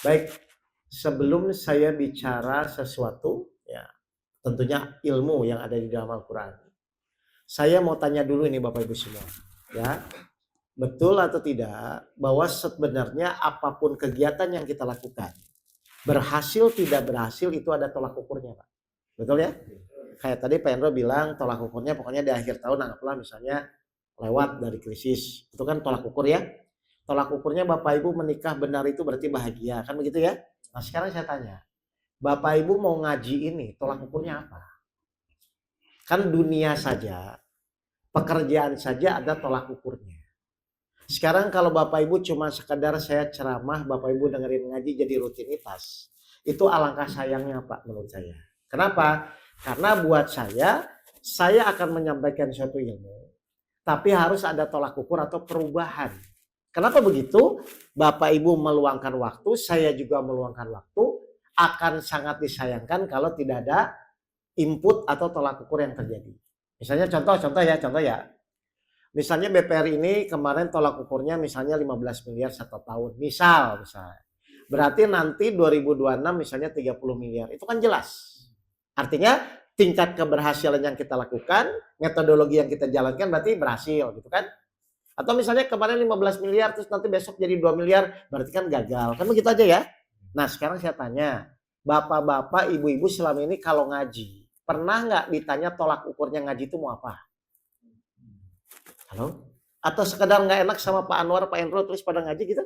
Baik, sebelum saya bicara sesuatu, ya tentunya ilmu yang ada di dalam Al-Quran. Saya mau tanya dulu ini Bapak Ibu semua, ya. Betul atau tidak bahwa sebenarnya apapun kegiatan yang kita lakukan, berhasil tidak berhasil itu ada tolak ukurnya, Pak. Betul ya? Kayak tadi Pak Endro bilang tolak ukurnya pokoknya di akhir tahun anggaplah misalnya lewat dari krisis. Itu kan tolak ukur ya. Tolak ukurnya Bapak Ibu menikah benar itu berarti bahagia, kan begitu ya? Nah, sekarang saya tanya, Bapak Ibu mau ngaji ini tolak ukurnya apa? Kan dunia saja, pekerjaan saja ada tolak ukurnya. Sekarang kalau Bapak Ibu cuma sekedar saya ceramah, Bapak Ibu dengerin ngaji jadi rutinitas. Itu alangkah sayangnya Pak menurut saya. Kenapa? Karena buat saya akan menyampaikan suatu ilmu. Tapi harus ada tolak ukur atau perubahan. Kenapa begitu? Bapak Ibu meluangkan waktu, saya juga meluangkan waktu. Akan sangat disayangkan kalau tidak ada input atau tolak ukur yang terjadi. Misalnya contoh ya. Misalnya BPR ini kemarin tolak ukurnya misalnya 15 miliar satu tahun. Misal. Berarti nanti 2026 misalnya 30 miliar. Itu kan jelas. Artinya tingkat keberhasilan yang kita lakukan, metodologi yang kita jalankan berarti berhasil gitu kan. Atau misalnya kemarin 15 miliar terus nanti besok jadi 2 miliar, berarti kan gagal. Kan begitu aja ya. Nah sekarang saya tanya, bapak-bapak, ibu-ibu selama ini kalau ngaji, pernah nggak ditanya tolak ukurnya ngaji itu mau apa? Halo? Atau sekedar nggak enak sama Pak Anwar, Pak Endro terus pada ngaji gitu?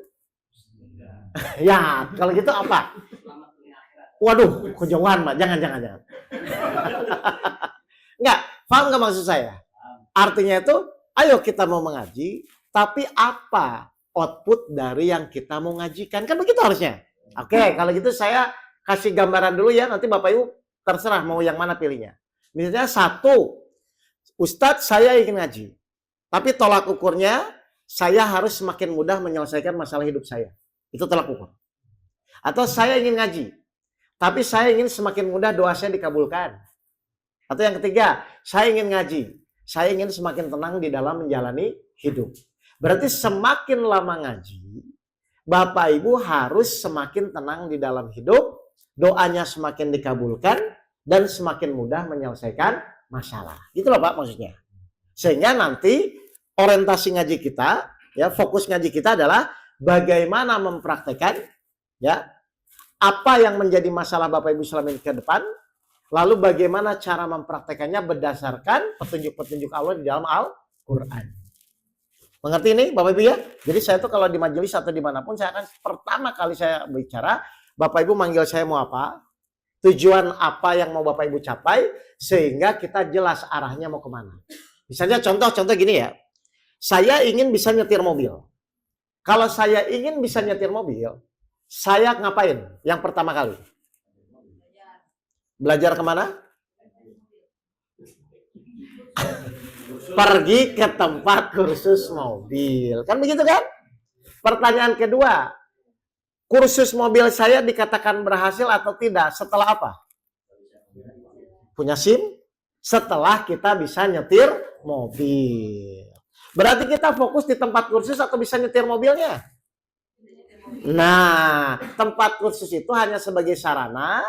Ya, kalau gitu apa? Waduh, kejauhan Pak. Jangan. Nggak, paham nggak maksud saya? Artinya itu, ayo kita mau mengaji, tapi apa output dari yang kita mau ngajikan? Kan begitu harusnya. Oke, kalau gitu saya kasih gambaran dulu ya, nanti Bapak Ibu terserah mau yang mana pilihnya. Misalnya satu, Ustadz saya ingin ngaji. Tapi tolak ukurnya, saya harus semakin mudah menyelesaikan masalah hidup saya. Itu tolak ukur. Atau saya ingin ngaji, tapi saya ingin semakin mudah doa saya dikabulkan. Atau yang ketiga, saya ingin ngaji, saya ingin semakin tenang di dalam menjalani hidup. Berarti semakin lama ngaji, Bapak Ibu harus semakin tenang di dalam hidup, doanya semakin dikabulkan, dan semakin mudah menyelesaikan masalah. Gitu loh Pak maksudnya. Sehingga nanti orientasi ngaji kita, ya fokus ngaji kita adalah bagaimana mempraktekkan ya apa yang menjadi masalah Bapak Ibu selama ini ke depan, lalu bagaimana cara mempraktekannya berdasarkan petunjuk-petunjuk Allah di dalam Al-Quran. Mengerti ini Bapak Ibu ya? Jadi saya tuh kalau di majelis atau dimanapun saya akan pertama kali saya bicara, Bapak Ibu manggil saya mau apa, tujuan apa yang mau Bapak Ibu capai, sehingga kita jelas arahnya mau kemana. Misalnya contoh gini ya, saya ingin bisa nyetir mobil. Kalau saya ingin bisa nyetir mobil, saya ngapain yang pertama kali? Belajar kemana? Pergi ke tempat kursus mobil. Kan begitu kan? Pertanyaan kedua, kursus mobil saya dikatakan berhasil atau tidak setelah apa? Punya SIM? Setelah kita bisa nyetir mobil. Berarti kita fokus di tempat kursus atau bisa nyetir mobilnya? Nah, tempat kursus itu hanya sebagai sarana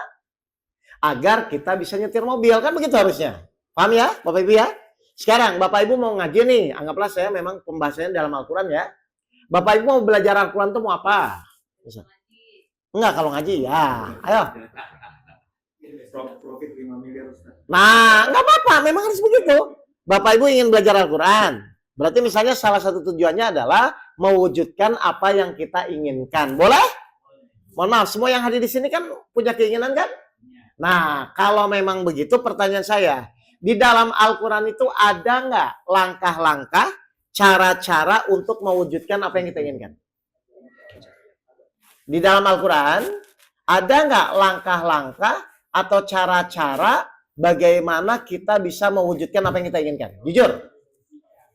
agar kita bisa nyetir mobil. Kan begitu harusnya. Paham ya Bapak Ibu ya? Sekarang Bapak Ibu mau ngaji nih. Anggaplah saya memang pembahasannya dalam Al-Quran ya. Bapak Ibu mau belajar Al-Quran itu mau apa? Enggak kalau ngaji ya. Ayo. Nah, enggak apa-apa. Memang harus begitu. Bapak Ibu ingin belajar Al-Quran. Berarti misalnya salah satu tujuannya adalah mewujudkan apa yang kita inginkan. Boleh? Mohon maaf, semua yang hadir di sini kan punya keinginan kan? Nah, kalau memang begitu pertanyaan saya, di dalam Al-Quran itu ada nggak langkah-langkah, cara-cara untuk mewujudkan apa yang kita inginkan? Di dalam Al-Quran, ada nggak langkah-langkah atau cara-cara bagaimana kita bisa mewujudkan apa yang kita inginkan? Jujur.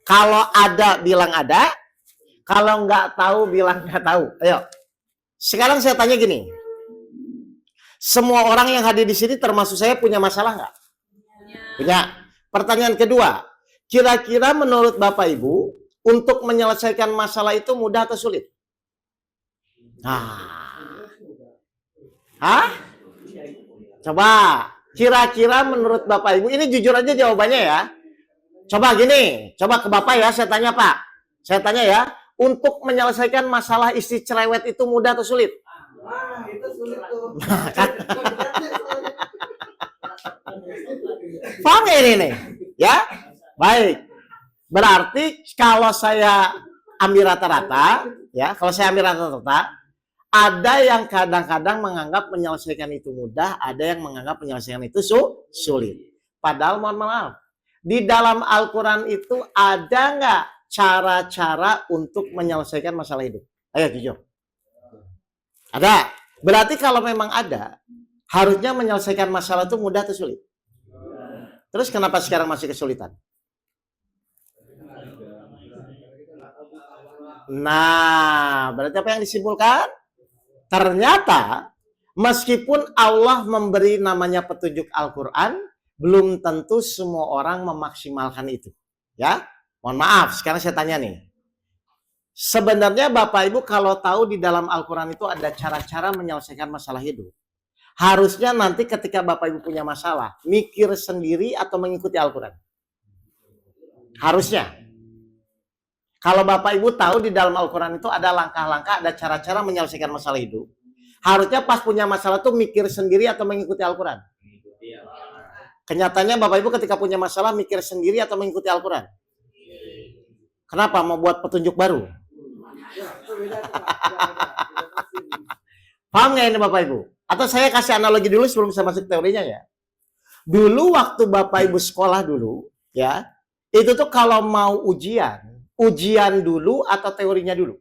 Kalau ada, bilang ada. Kalau nggak tahu, bilang nggak tahu. Ayo. Sekarang saya tanya gini. Semua orang yang hadir di sini termasuk saya punya masalah nggak? Punya. Pertanyaan kedua. Kira-kira menurut Bapak Ibu, untuk menyelesaikan masalah itu mudah atau sulit? Nah, Hah? Coba, kira-kira menurut Bapak Ibu, ini jujur aja jawabannya ya. Coba gini, coba ke Bapak ya, saya tanya Pak. Saya tanya ya, untuk menyelesaikan masalah istri cerewet itu mudah atau sulit? Itu sulit tuh. Paham ya ini nih? Ya, baik. Berarti kalau saya ambil rata-rata, ya, kalau saya ambil rata-rata, ada yang kadang-kadang menganggap menyelesaikan itu mudah, ada yang menganggap menyelesaikan itu sulit. Padahal mohon maaf, di dalam Al-Quran itu ada nggak cara-cara untuk menyelesaikan masalah hidup? Ayo jujur. Ada. Berarti kalau memang ada, harusnya menyelesaikan masalah itu mudah atau sulit? Terus kenapa sekarang masih kesulitan? Nah, berarti apa yang disimpulkan? Ternyata meskipun Allah memberi namanya petunjuk Al-Quran, belum tentu semua orang memaksimalkan itu. Ya, mohon maaf, sekarang saya tanya nih. Sebenarnya Bapak Ibu kalau tahu di dalam Al-Quran itu ada cara-cara menyelesaikan masalah hidup. Harusnya nanti ketika Bapak Ibu punya masalah, mikir sendiri atau mengikuti Al-Quran. Harusnya. Kalau Bapak Ibu tahu di dalam Al-Quran itu ada langkah-langkah, ada cara-cara menyelesaikan masalah hidup. Harusnya pas punya masalah tuh mikir sendiri atau mengikuti Al-Quran. Kenyataannya Bapak Ibu ketika punya masalah mikir sendiri atau mengikuti Al-Quran. Kenapa? Mau buat petunjuk baru? Paham nggak ini Bapak Ibu? Atau saya kasih analogi dulu sebelum saya masuk teorinya ya. Dulu waktu Bapak Ibu sekolah dulu, ya, itu tuh kalau mau ujian dulu atau teorinya dulu?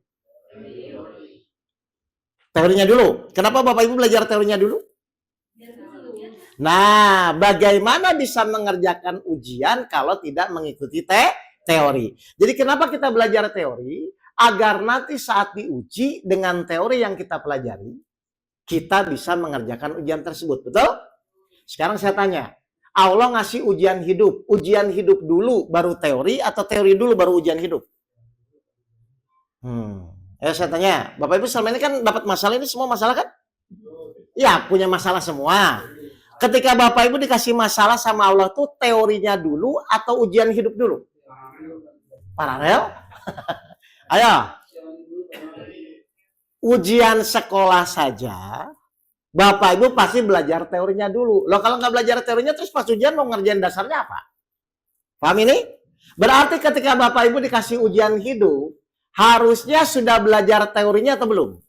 Teorinya dulu. Kenapa Bapak Ibu belajar teorinya dulu? Nah, bagaimana bisa mengerjakan ujian kalau tidak mengikuti teori? Jadi kenapa kita belajar teori? Agar nanti saat diuji dengan teori yang kita pelajari, kita bisa mengerjakan ujian tersebut. Betul? Sekarang saya tanya, Allah ngasih ujian hidup dulu baru teori atau teori dulu baru ujian hidup? Saya tanya, Bapak Ibu selama ini kan dapat masalah, ini semua masalah kan? Ya, punya masalah semua. Ketika Bapak Ibu dikasih masalah sama Allah tuh teorinya dulu atau ujian hidup dulu? Paralel? Ayo. Ujian sekolah saja, Bapak Ibu pasti belajar teorinya dulu. Loh kalau nggak belajar teorinya terus pas ujian mau ngerjain dasarnya apa? Paham ini? Berarti ketika Bapak Ibu dikasih ujian hidup, harusnya sudah belajar teorinya atau belum?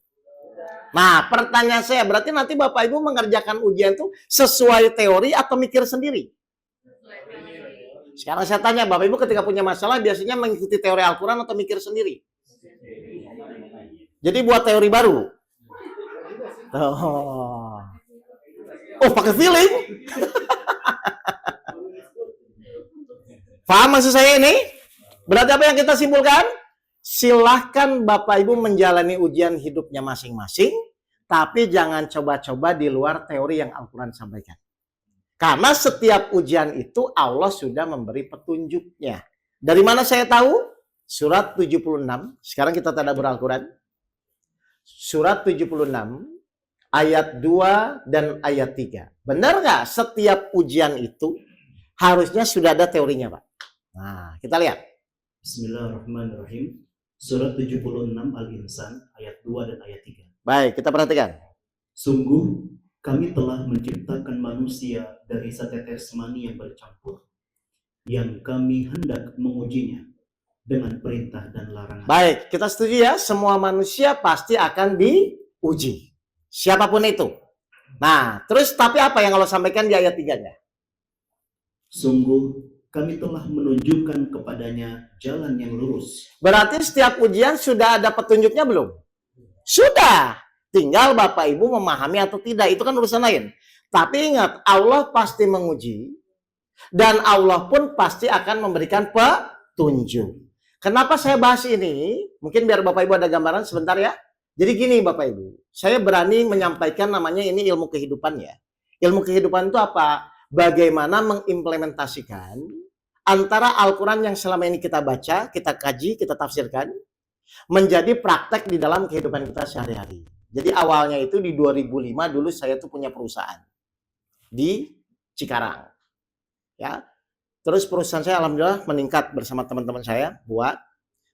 Nah, pertanyaan saya, berarti nanti Bapak Ibu mengerjakan ujian itu sesuai teori atau mikir sendiri? Sekarang saya tanya, Bapak Ibu ketika punya masalah biasanya mengikuti teori Al-Quran atau mikir sendiri? Jadi buat teori baru. Oh pakai feeling. Paham maksud saya ini? Berarti apa yang kita simpulkan? Silahkan Bapak Ibu menjalani ujian hidupnya masing-masing, tapi jangan coba-coba di luar teori yang Al-Quran sampaikan. Karena setiap ujian itu Allah sudah memberi petunjuknya. Dari mana saya tahu? Surat 76. Sekarang kita tadabbur Al-Quran. Surat 76 ayat 2 dan ayat 3. Benar nggak setiap ujian itu harusnya sudah ada teorinya, Pak? Nah, kita lihat. Bismillahirrahmanirrahim. Surat 76 Al-Insan ayat 2 dan ayat 3. Baik, kita perhatikan. Sungguh kami telah menciptakan manusia dari setetes mani yang bercampur, yang kami hendak mengujinya dengan perintah dan larangan. Baik, kita setuju ya, semua manusia pasti akan diuji. Siapapun itu. Nah, terus tapi apa yang Allah sampaikan di ayat 3-nya? Sungguh kami telah menunjukkan kepadanya jalan yang lurus. Berarti setiap ujian sudah ada petunjuknya belum? Sudah. Tinggal Bapak Ibu memahami atau tidak, itu kan urusan lain. Tapi ingat, Allah pasti menguji dan Allah pun pasti akan memberikan petunjuk. Kenapa saya bahas ini? Mungkin biar Bapak Ibu ada gambaran sebentar ya. Jadi gini Bapak Ibu, saya berani menyampaikan namanya ini ilmu kehidupan ya. Ilmu kehidupan itu apa? Bagaimana mengimplementasikan antara Al-Quran yang selama ini kita baca, kita kaji, kita tafsirkan, menjadi praktek di dalam kehidupan kita sehari-hari. Jadi awalnya itu di 2005 dulu saya tuh punya perusahaan di Cikarang. Ya. Terus perusahaan saya alhamdulillah meningkat bersama teman-teman saya buat.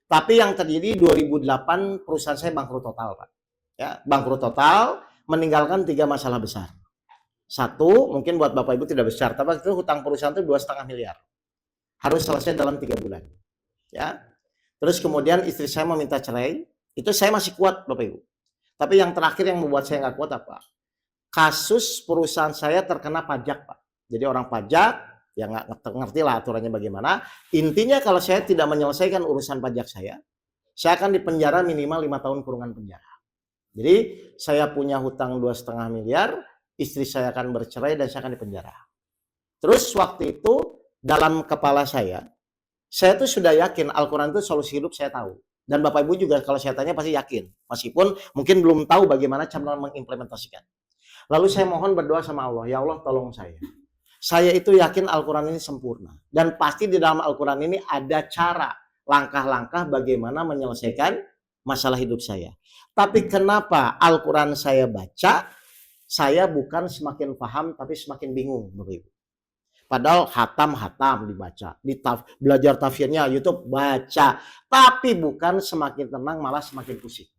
Tapi yang terjadi 2008 perusahaan saya bangkrut total, Pak. Ya, bangkrut total, meninggalkan 3 masalah besar. Satu, mungkin buat Bapak Ibu tidak besar, tapi itu hutang perusahaan itu 2,5 miliar. Harus selesai dalam 3 bulan. Ya. Terus kemudian istri saya meminta cerai, itu saya masih kuat Bapak Ibu. Tapi yang terakhir yang membuat saya nggak kuat apa? Kasus perusahaan saya terkena pajak, Pak. Jadi orang pajak, ya nggak ngerti lah aturannya bagaimana. Intinya kalau saya tidak menyelesaikan urusan pajak saya akan dipenjara minimal 5 tahun kurungan penjara. Jadi saya punya hutang 2,5 miliar, istri saya akan bercerai dan saya akan dipenjara. Terus waktu itu dalam kepala saya tuh sudah yakin Al-Quran itu solusi hidup, saya tahu. Dan Bapak Ibu juga kalau saya tanya pasti yakin. Meskipun mungkin belum tahu bagaimana cara mengimplementasikan. Lalu saya mohon berdoa sama Allah, ya Allah tolong saya. Saya itu yakin Al-Quran ini sempurna. Dan pasti di dalam Al-Quran ini ada cara, langkah-langkah bagaimana menyelesaikan masalah hidup saya. Tapi kenapa Al-Quran saya baca, saya bukan semakin paham tapi semakin bingung, Bapak Ibu. Padahal hatam dibaca, belajar tafsirnya YouTube baca, tapi bukan semakin tenang malah semakin pusing.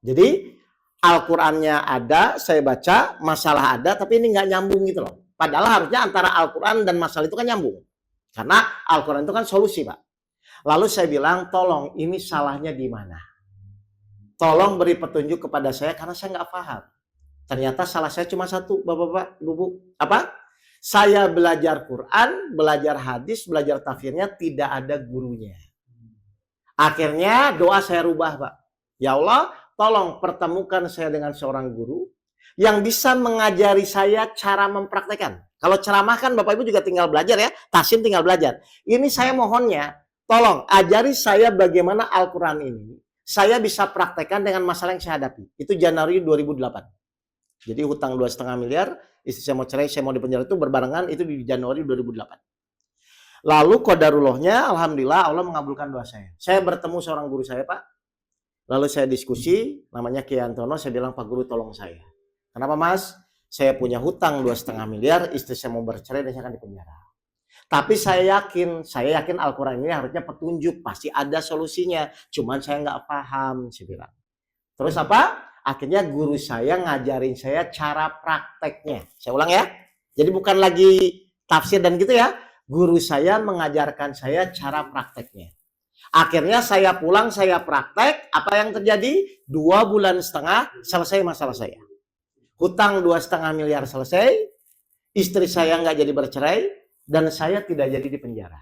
Jadi Al-Qur'annya ada, saya baca, masalah ada, tapi ini nggak nyambung gitu loh. Padahal harusnya antara Al-Qur'an dan masalah itu kan nyambung. Karena Al-Qur'an itu kan solusi, Pak. Lalu saya bilang, tolong ini salahnya di mana? Tolong beri petunjuk kepada saya karena saya nggak paham. Ternyata salah saya cuma satu, Bapak-bapak, Ibu. Apa? Saya belajar Quran, belajar hadis, belajar tafsirnya tidak ada gurunya. Akhirnya doa saya rubah, Pak. Ya Allah, tolong pertemukan saya dengan seorang guru yang bisa mengajari saya cara mempraktekkan. Kalau ceramah kan Bapak Ibu juga tinggal belajar ya, Tasim tinggal belajar. Ini saya mohonnya, tolong ajari saya bagaimana Al-Quran ini saya bisa praktekkan dengan masalah yang saya hadapi. Itu Januari 2008. Jadi hutang 2,5 miliar, istri saya mau cerai, saya mau dipenjara itu berbarengan itu di Januari 2008. Lalu qadarullahnya, alhamdulillah Allah mengabulkan doa saya. Saya bertemu seorang guru saya, Pak. Lalu saya diskusi, namanya Kiai Antono, saya bilang, Pak Guru tolong saya. Kenapa Mas? Saya punya hutang 2,5 miliar, istri saya mau bercerai dan saya akan dipenjara. Tapi saya yakin Al-Quran ini harusnya petunjuk, pasti ada solusinya. Cuman saya nggak paham, saya bilang. Terus apa? Akhirnya guru saya ngajarin saya cara prakteknya. Saya ulang ya. Jadi bukan lagi tafsir dan gitu ya. Guru saya mengajarkan saya cara prakteknya. Akhirnya saya pulang, saya praktek. Apa yang terjadi? 2,5 bulan selesai masalah saya. Hutang 2,5 miliar selesai. Istri saya nggak jadi bercerai. Dan saya tidak jadi dipenjara.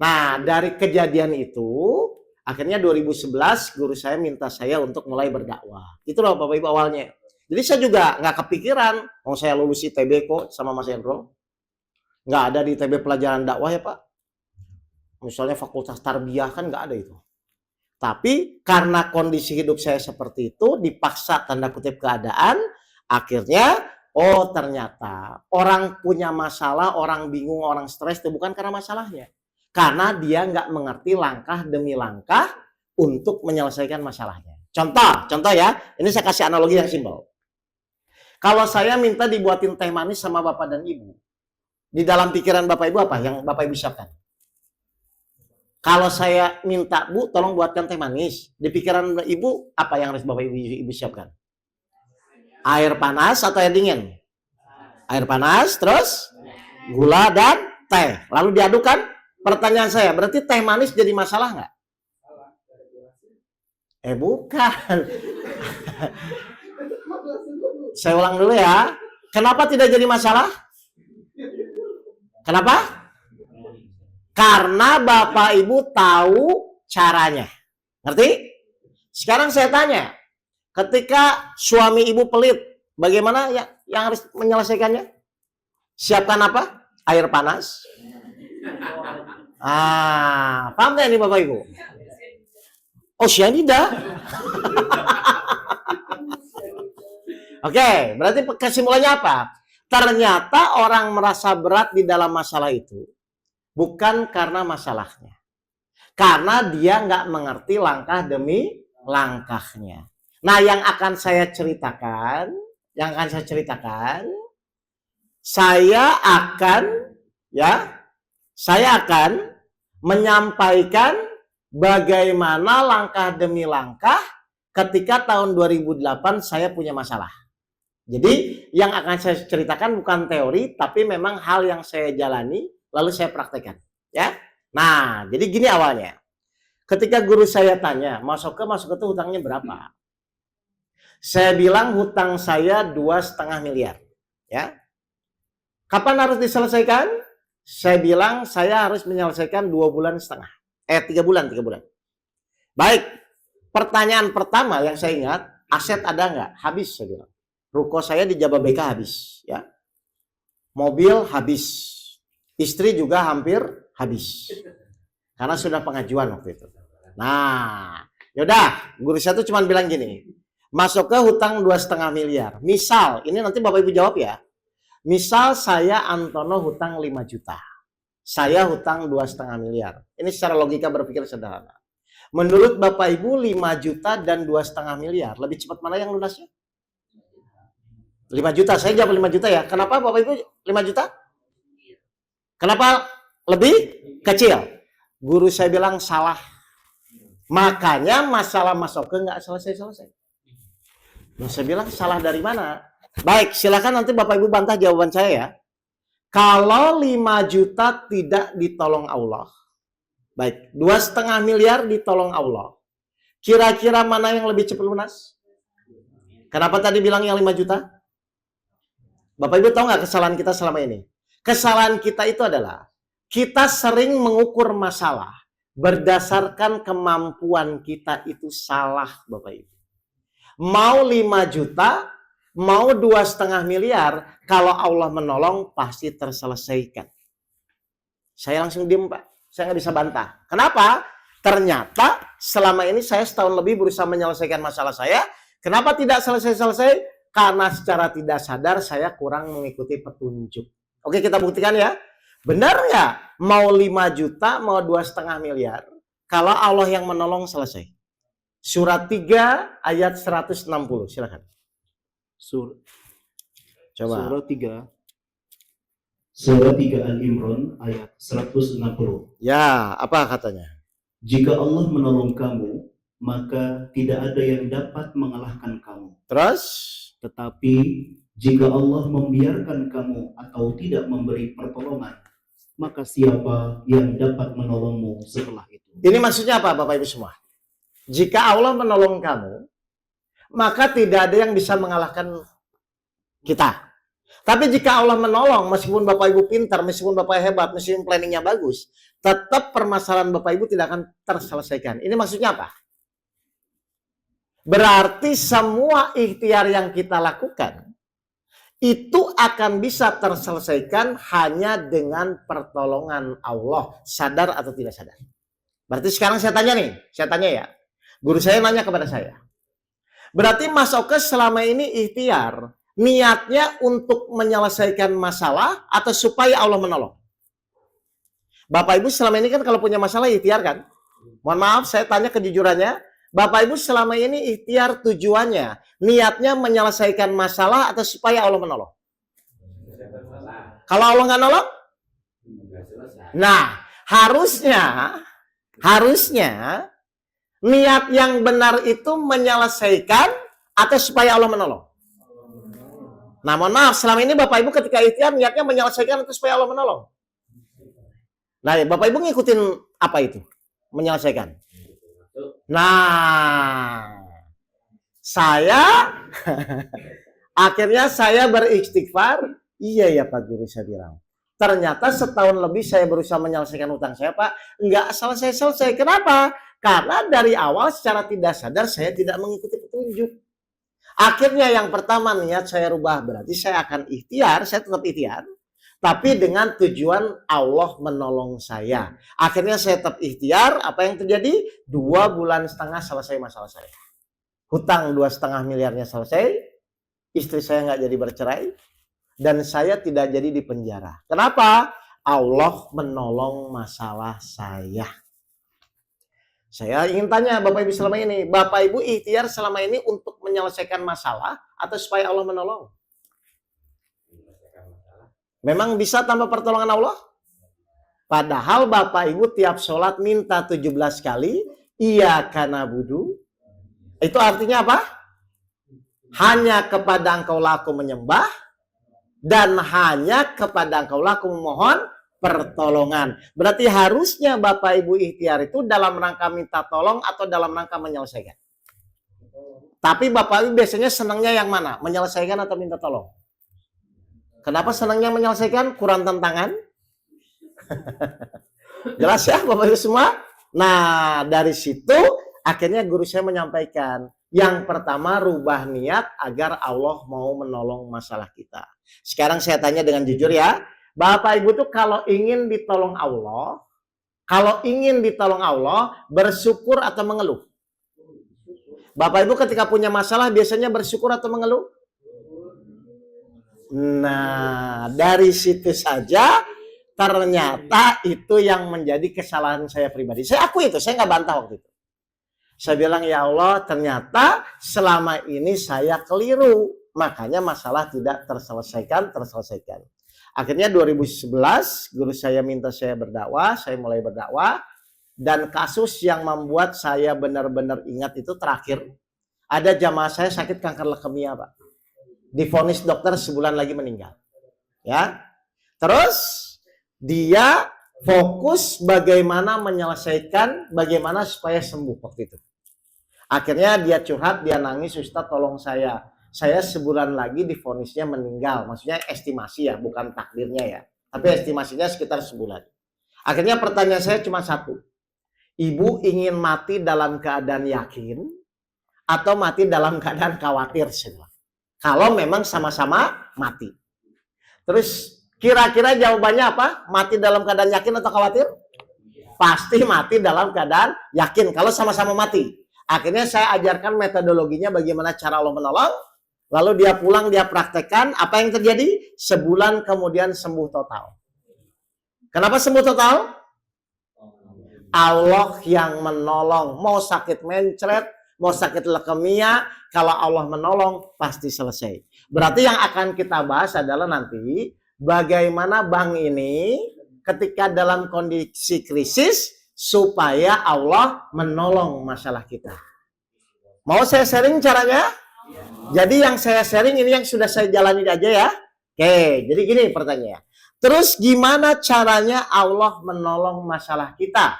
Nah, dari kejadian itu, akhirnya 2011 guru saya minta saya untuk mulai berdakwah. Itu loh Bapak Ibu awalnya. Jadi saya juga nggak kepikiran, mau saya lulus ITB kok sama Mas Hendro. Nggak ada di ITB pelajaran dakwah ya Pak. Misalnya fakultas tarbiyah kan nggak ada itu. Tapi karena kondisi hidup saya seperti itu, dipaksa tanda kutip keadaan, akhirnya oh ternyata orang punya masalah, orang bingung, orang stres itu bukan karena masalahnya. Karena dia nggak mengerti langkah demi langkah untuk menyelesaikan masalahnya. Contoh ya, ini saya kasih analogi yang simpel. Kalau saya minta dibuatin teh manis sama Bapak dan Ibu, di dalam pikiran Bapak Ibu apa yang Bapak Ibu siapkan? Kalau saya minta, Bu, tolong buatkan teh manis, di pikiran Ibu apa yang harus Bapak Ibu siapkan? Air panas atau air dingin? Air panas, terus gula dan teh. Lalu diadukkan. Pertanyaan saya, berarti teh manis jadi masalah nggak? Bukan. Saya ulang dulu ya. Kenapa tidak jadi masalah? Kenapa? Karena Bapak Ibu tahu caranya. Ngerti? Sekarang saya tanya. Ketika suami ibu pelit, bagaimana yang harus menyelesaikannya? Siapkan apa? Air panas. Paham nggak ini Bapak Ibu? Oh, cyanida. Oke, berarti kesimpulannya apa? Ternyata orang merasa berat di dalam masalah itu bukan karena masalahnya. Karena dia nggak mengerti langkah demi langkahnya. Nah, yang akan saya ceritakan, saya akan menyampaikan bagaimana langkah demi langkah ketika tahun 2008 saya punya masalah. Jadi yang akan saya ceritakan bukan teori, tapi memang hal yang saya jalani lalu saya praktekkan. Ya. Nah, jadi gini awalnya. Ketika guru saya tanya, masuk ke hutangnya berapa? Saya bilang hutang saya 2,5 miliar. Ya. Kapan harus diselesaikan? Saya bilang saya harus menyelesaikan 2,5 bulan. 3 bulan. Baik. Pertanyaan pertama yang saya ingat, aset ada nggak? Habis, saya bilang. Ruko saya di Jababeka habis. Ya. Mobil habis. Istri juga hampir habis. Karena sudah pengajuan waktu itu. Nah, yaudah, guru saya tuh cuma bilang gini, masuk ke hutang 2,5 miliar. Misal, ini nanti Bapak Ibu jawab ya. Misal saya Antono hutang 5 juta. Saya hutang 2,5 miliar. Ini secara logika berpikir sederhana. Menurut Bapak Ibu 5 juta dan 2,5 miliar, lebih cepat mana yang lunasnya? 5 juta, saya jawab 5 juta ya. Kenapa Bapak Ibu 5 juta? Kenapa lebih kecil? Guru saya bilang salah. Makanya masalah masuk ke nggak selesai-selesai. Nah, saya bilang salah dari mana? Baik, silakan nanti Bapak Ibu bantah jawaban saya ya. Kalau 5 juta tidak ditolong Allah. Baik, 2,5 miliar ditolong Allah. Kira-kira mana yang lebih cepat lunas? Kenapa tadi bilang yang 5 juta? Bapak Ibu tahu nggak kesalahan kita selama ini? Kesalahan kita itu adalah kita sering mengukur masalah berdasarkan kemampuan kita itu salah, Bapak Ibu. Mau 5 juta, mau 2,5 miliar, kalau Allah menolong pasti terselesaikan. Saya langsung diem, Pak. Saya nggak bisa bantah. Kenapa? Ternyata selama ini saya setahun lebih berusaha menyelesaikan masalah saya. Kenapa tidak selesai-selesai? Karena secara tidak sadar saya kurang mengikuti petunjuk. Oke, kita buktikan ya. Benar nggak? Mau 5 juta, mau 2,5 miliar. Kalau Allah yang menolong selesai. Surat 3 ayat 160. Silakan. Coba. Surat 3 Al-Imran ayat 160. Ya, apa katanya? Jika Allah menolong kamu, maka tidak ada yang dapat mengalahkan kamu. Terus? Tetapi jika Allah membiarkan kamu atau tidak memberi pertolongan, maka siapa yang dapat menolongmu setelah itu? Ini maksudnya apa Bapak Ibu semua? Jika Allah menolong kamu, maka tidak ada yang bisa mengalahkan kita. Tapi jika Allah menolong, meskipun Bapak Ibu pintar, meskipun Bapak hebat, meskipun planningnya bagus, tetap permasalahan Bapak Ibu tidak akan terselesaikan. Ini maksudnya apa? Berarti semua ikhtiar yang kita lakukan, itu akan bisa terselesaikan hanya dengan pertolongan Allah, sadar atau tidak sadar. Berarti sekarang saya tanya ya. Guru saya nanya kepada saya. Berarti Mas Oke selama ini ikhtiar, niatnya untuk menyelesaikan masalah atau supaya Allah menolong? Bapak Ibu selama ini kan kalau punya masalah ikhtiar kan? Mohon maaf saya tanya kejujurannya. Bapak Ibu selama ini ikhtiar tujuannya, niatnya menyelesaikan masalah atau supaya Allah menolong? Kalau Allah nggak nolong? Nah, harusnya niat yang benar itu menyelesaikan atau supaya Allah menolong? Nah, mohon maaf, selama ini Bapak Ibu ketika ikhtiar niatnya menyelesaikan atau supaya Allah menolong? Nah, ya, Bapak Ibu ngikutin apa itu? Menyelesaikan. Nah, akhirnya saya beristighfar. Iya ya Pak Guru, saya bilang. Ternyata setahun lebih saya berusaha menyelesaikan utang saya, Pak. Nggak selesai-selesai. Kenapa? Karena dari awal secara tidak sadar saya tidak mengikuti petunjuk. Akhirnya yang pertama niat saya rubah. Berarti saya akan ikhtiar, saya tetap ikhtiar. Tapi dengan tujuan Allah menolong saya. Akhirnya saya tetap ikhtiar. Apa yang terjadi? 2,5 bulan selesai masalah saya. Hutang 2,5 miliarnya selesai. Istri saya nggak jadi bercerai. Dan saya tidak jadi di penjara. Kenapa? Allah menolong masalah saya. Saya ingin tanya Bapak Ibu selama ini, Bapak Ibu ikhtiar selama ini untuk menyelesaikan masalah atau supaya Allah menolong? Memang bisa tanpa pertolongan Allah? Padahal Bapak Ibu tiap sholat minta 17 kali, iyyaka na'budu. Itu artinya apa? Hanya kepada Engkaulah aku menyembah, dan hanya kepada Engkaulah aku memohon pertolongan. Berarti harusnya Bapak Ibu ikhtiar itu dalam rangka minta tolong atau dalam rangka menyelesaikan. Tapi Bapak Ibu biasanya senangnya yang mana? Menyelesaikan atau minta tolong? Kenapa senangnya menyelesaikan? Kurang tantangan? Jelas ya Bapak Ibu semua? Nah, dari situ akhirnya guru saya menyampaikan, yang pertama rubah niat agar Allah mau menolong masalah kita. Sekarang saya tanya dengan jujur ya, Bapak Ibu tuh kalau ingin ditolong Allah, bersyukur atau mengeluh? Bapak Ibu ketika punya masalah biasanya bersyukur atau mengeluh? Nah, dari situ saja ternyata itu yang menjadi kesalahan saya pribadi. Saya akui itu, saya nggak bantah waktu itu. Saya bilang, ya Allah, ternyata selama ini saya keliru. Makanya masalah tidak terselesaikan. Akhirnya 2011, guru saya minta saya berdakwah, saya mulai berdakwah. Dan kasus yang membuat saya benar-benar ingat itu terakhir. Ada jamaah saya sakit kanker leukemia, Pak. Divonis dokter sebulan lagi meninggal. Ya. Terus dia fokus bagaimana menyelesaikan, bagaimana supaya sembuh waktu itu. Akhirnya dia curhat, dia nangis, Ustaz tolong saya. Saya sebulan lagi divonisnya meninggal. Maksudnya estimasi ya, bukan takdirnya ya. Tapi estimasinya sekitar sebulan. Akhirnya pertanyaan saya cuma satu. Ibu ingin mati dalam keadaan yakin atau mati dalam keadaan khawatir? Kalau memang sama-sama mati. Terus kira-kira jawabannya apa? Mati dalam keadaan yakin atau khawatir? Pasti mati dalam keadaan yakin kalau sama-sama mati. Akhirnya saya ajarkan metodologinya bagaimana cara Allah menolong. Lalu dia pulang, dia praktekkan. Apa yang terjadi? Sebulan kemudian sembuh total. Kenapa sembuh total? Allah yang menolong. Mau sakit mencret, mau sakit leukemia, kalau Allah menolong pasti selesai. Berarti yang akan kita bahas adalah nanti bagaimana bank ini ketika dalam kondisi krisis supaya Allah menolong masalah kita. Mau saya sharing caranya? Jadi yang saya sharing ini yang sudah saya jalani aja ya. Oke, jadi gini pertanyaannya. Terus gimana caranya Allah menolong masalah kita?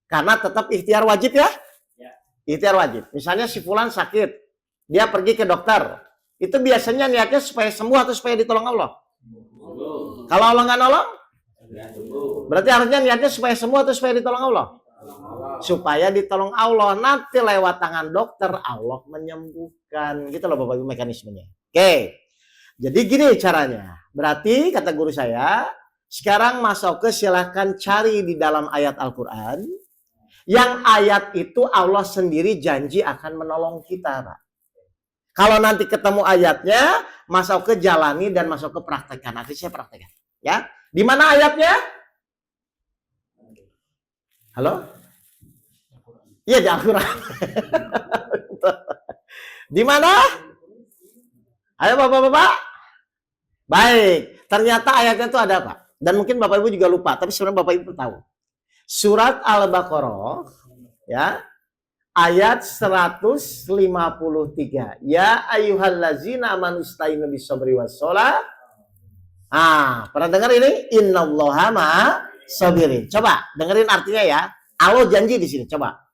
Karena tetap ikhtiar wajib ya. Ikhtiar wajib. Misalnya si fulan sakit, dia pergi ke dokter. Itu biasanya niatnya supaya sembuh atau supaya ditolong Allah? Kalau Allah nggak nolong? Berarti harusnya niatnya supaya sembuh atau supaya ditolong Allah? Supaya ditolong Allah. Nanti lewat tangan dokter Allah menyembuhkan. Gitu loh Bapak Ibu mekanismenya. Oke. Jadi gini caranya. Berarti kata guru saya, sekarang masuk ke silahkan cari di dalam ayat Al-Quran. Yang ayat itu Allah sendiri janji akan menolong kita, Pak. Kalau nanti ketemu ayatnya, masuk ke jalani dan masuk ke praktekkan. Nanti saya praktekkan. Ya. Di mana ayatnya? Halo? Iya, di Al-Quran. Di mana? Ayo Bapak-bapak. Baik. Ternyata ayatnya itu ada, Pak. Dan mungkin Bapak Ibu juga lupa. Tapi sebenarnya Bapak Ibu tahu. Surat Al-Baqarah. Ya. Ayat 153. Ya ayyuhallazina amanu ista'inu bis-sabri was-shalah. Pernah dengar ini? Innallaha ma'as-sabirin. Coba dengerin artinya ya. Allah janji di sini. Coba.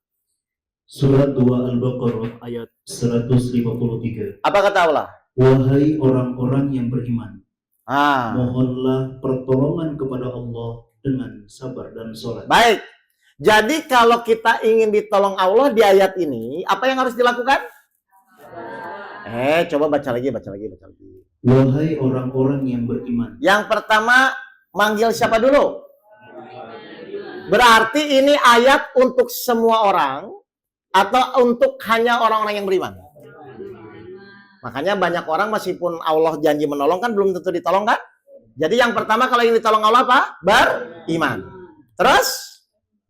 Surat 2 Al-Baqarah ayat 153. Apa kata Allah? Wahai orang-orang yang beriman, mohonlah pertolongan kepada Allah dengan sabar dan sholat. Baik. Jadi kalau kita ingin ditolong Allah di ayat ini, apa yang harus dilakukan? Coba baca lagi. Wahai orang-orang yang beriman. Yang pertama, manggil siapa dulu? Berarti ini ayat untuk semua orang atau untuk hanya orang-orang yang beriman? Makanya banyak orang meskipun Allah janji menolong kan belum tentu ditolong kan? Jadi yang pertama kalau ingin ditolong Allah apa? Beriman. Terus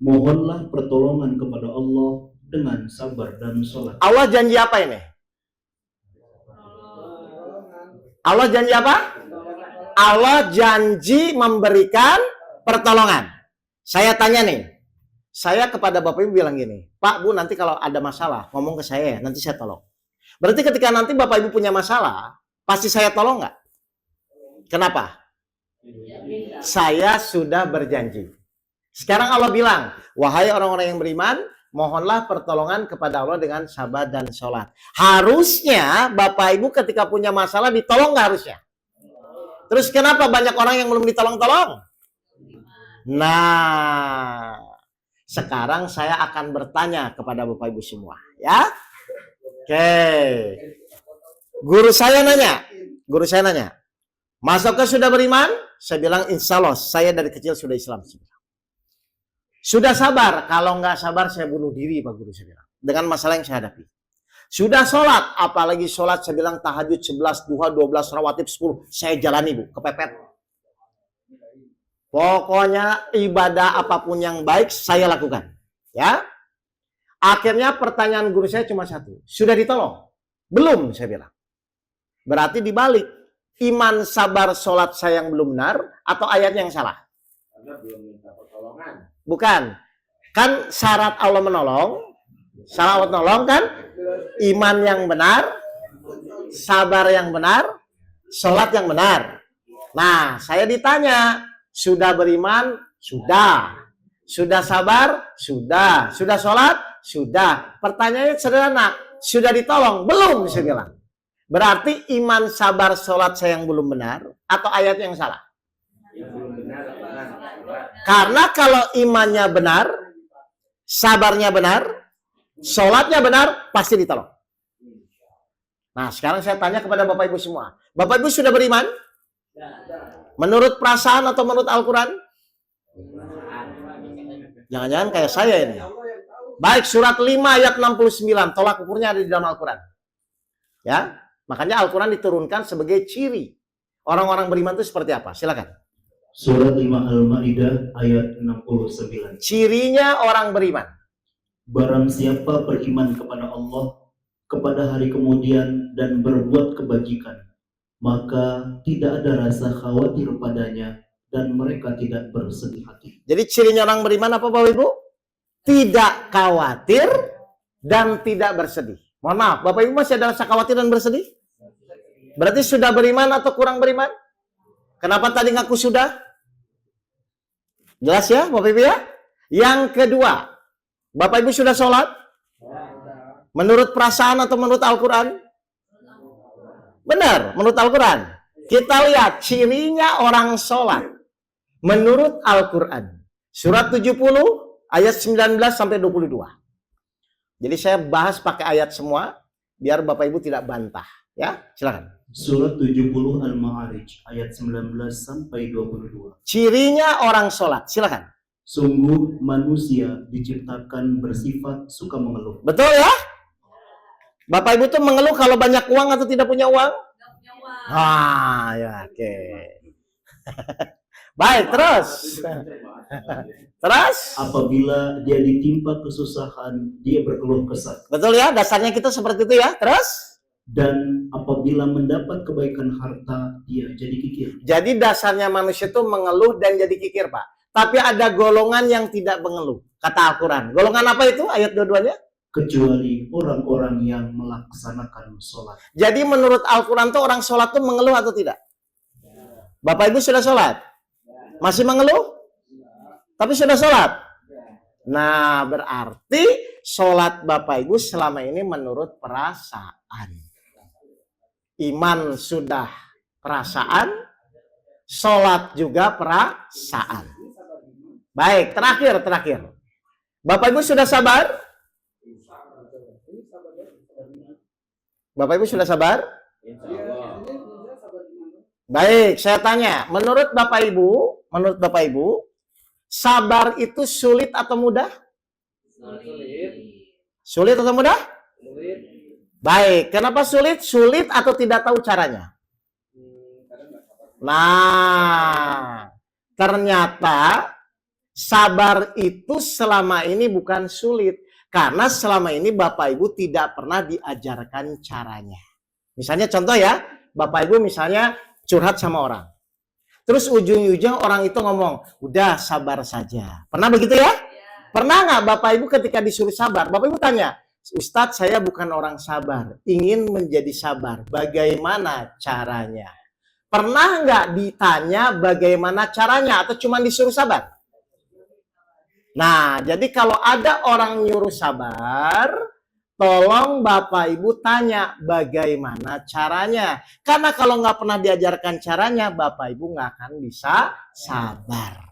Mohonlah pertolongan kepada Allah dengan sabar dan sholat. Allah janji apa ini? Allah janji apa? Allah janji memberikan pertolongan. Saya tanya nih, saya kepada Bapak Ibu bilang gini, Pak, Bu, nanti kalau ada masalah, ngomong ke saya, nanti saya tolong. Berarti ketika nanti Bapak Ibu punya masalah, pasti saya tolong nggak? Kenapa? Saya sudah berjanji. Sekarang Allah bilang, wahai orang-orang yang beriman, mohonlah pertolongan kepada Allah dengan sabar dan sholat. Harusnya Bapak Ibu ketika punya masalah ditolong nggak harusnya? Terus kenapa banyak orang yang belum ditolong-tolong? Nah, sekarang saya akan bertanya kepada Bapak Ibu semua, ya. Oke. Guru saya nanya, masukah sudah beriman? Saya bilang insya Allah, saya dari kecil sudah Islam. Sudah sabar? Kalau nggak sabar saya bunuh diri, Pak Guru, saya bilang. Dengan masalah yang saya hadapi. Sudah sholat, apalagi sholat saya bilang tahajud 11, duha 12, rawatib 10. Saya jalani, Bu, kepepet. Pokoknya ibadah apapun yang baik saya lakukan. Ya. Akhirnya pertanyaan guru saya cuma satu. Sudah ditolong? Belum, saya bilang. Berarti dibalik. Iman, sabar, sholat saya yang belum benar atau ayat yang salah? Karena belum minta pertolongan. Bukan. Kan syarat Allah menolong. Syarat Allah menolong kan? Iman yang benar, sabar yang benar, sholat yang benar. Nah, saya ditanya, sudah beriman? Sudah. Sudah sabar? Sudah. Sudah sholat? Sudah. Pertanyaannya sederhana, sudah ditolong? Belum, saya bilang. Berarti iman, sabar, sholat saya yang belum benar atau ayat yang salah? Karena kalau imannya benar, sabarnya benar, sholatnya benar, pasti ditolong. Nah, sekarang saya tanya kepada Bapak Ibu semua. Bapak Ibu sudah beriman? Menurut perasaan atau menurut Al-Quran? Jangan-jangan kayak saya ini. Baik, surat 5 ayat 69. Tolak ukurnya ada di dalam Al-Quran. Ya, makanya Al-Quran diturunkan sebagai ciri. Orang-orang beriman itu seperti apa? Silakan. Surat 5 Al-Ma'idah ayat 69. Cirinya orang beriman. Barang siapa beriman kepada Allah, kepada hari kemudian dan berbuat kebajikan, maka tidak ada rasa khawatir padanya dan mereka tidak bersedih hati. Jadi cirinya orang beriman apa Bapak Ibu? Tidak khawatir dan tidak bersedih. Mohon maaf, Bapak Ibu masih ada rasa khawatir dan bersedih? Berarti sudah beriman atau kurang beriman? Kenapa tadi ngaku sudah? Jelas ya Bapak Ibu ya? Yang kedua, Bapak Ibu sudah sholat? Menurut perasaan atau menurut Al-Quran? Benar, menurut Al-Quran. Kita lihat cirinya orang sholat. Menurut Al-Quran. Surat 70 ayat 19 sampai 22. Jadi saya bahas pakai ayat semua biar Bapak Ibu tidak bantah. Ya, silakan. Surat 70 Al-Ma'arij ayat 19 sampai 22. Cirinya orang sholat. Silakan. Sungguh manusia diciptakan bersifat suka mengeluh. Betul ya? Bapak Ibu tuh mengeluh kalau banyak uang atau tidak punya uang? Ah, ya, oke. Baik, terus. Terus? Apabila dia ditimpa kesusahan, dia berkeluh kesah. Betul ya, dasarnya kita seperti itu ya. Terus? Dan apabila mendapat kebaikan harta, dia jadi kikir. Jadi dasarnya manusia itu mengeluh dan jadi kikir, Pak. Tapi ada golongan yang tidak mengeluh. Kata Al-Quran. Golongan apa itu? Ayat dua-duanya? Kecuali orang-orang yang melaksanakan sholat. Jadi menurut Al-Quran tuh orang sholat tuh mengeluh atau tidak? Bapak Ibu sudah sholat? Masih mengeluh? Tapi sudah sholat? Nah, berarti sholat Bapak Ibu selama ini menurut perasaan. Iman sudah perasaan, sholat juga perasaan. Baik, terakhir. Bapak Ibu sudah sabar? Bapak Ibu sudah sabar? Baik, saya tanya, menurut Bapak Ibu, sabar itu sulit atau mudah? Sulit atau mudah? Baik, kenapa sulit? Sulit atau tidak tahu caranya? Nah, ternyata Sabar itu selama ini bukan sulit. Karena selama ini Bapak Ibu tidak pernah diajarkan caranya. Misalnya contoh ya, Bapak Ibu misalnya curhat sama orang. Terus ujung-ujung orang itu ngomong, udah sabar saja. Pernah begitu ya? Pernah nggak Bapak Ibu ketika disuruh sabar? Bapak Ibu tanya, Ustadz saya bukan orang sabar, ingin menjadi sabar. Bagaimana caranya? Pernah nggak ditanya bagaimana caranya atau cuma disuruh sabar? Nah, jadi kalau ada orang nyuruh sabar, tolong Bapak Ibu tanya bagaimana caranya. Karena kalau nggak pernah diajarkan caranya, Bapak Ibu nggak akan bisa sabar.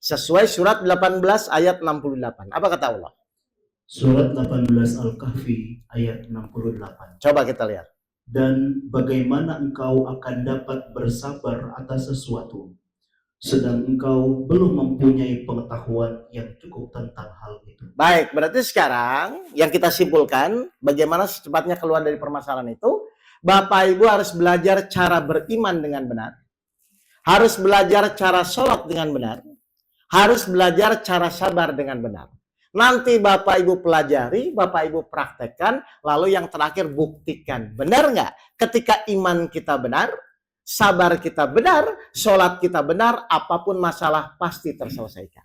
Sesuai surat 18 ayat 68. Apa kata Allah? Surat 18 Al-Kahfi ayat 68. Coba kita lihat. Dan bagaimana engkau akan dapat bersabar atas sesuatu, sedang engkau belum mempunyai pengetahuan yang cukup tentang hal itu. Baik, berarti sekarang yang kita simpulkan, bagaimana secepatnya keluar dari permasalahan itu, Bapak Ibu harus belajar cara beriman dengan benar, harus belajar cara sholat dengan benar, harus belajar cara sabar dengan benar. Nanti Bapak Ibu pelajari, Bapak Ibu praktekkan, lalu yang terakhir buktikan. Benar nggak? Ketika iman kita benar, sabar kita benar, sholat kita benar, apapun masalah pasti terselesaikan.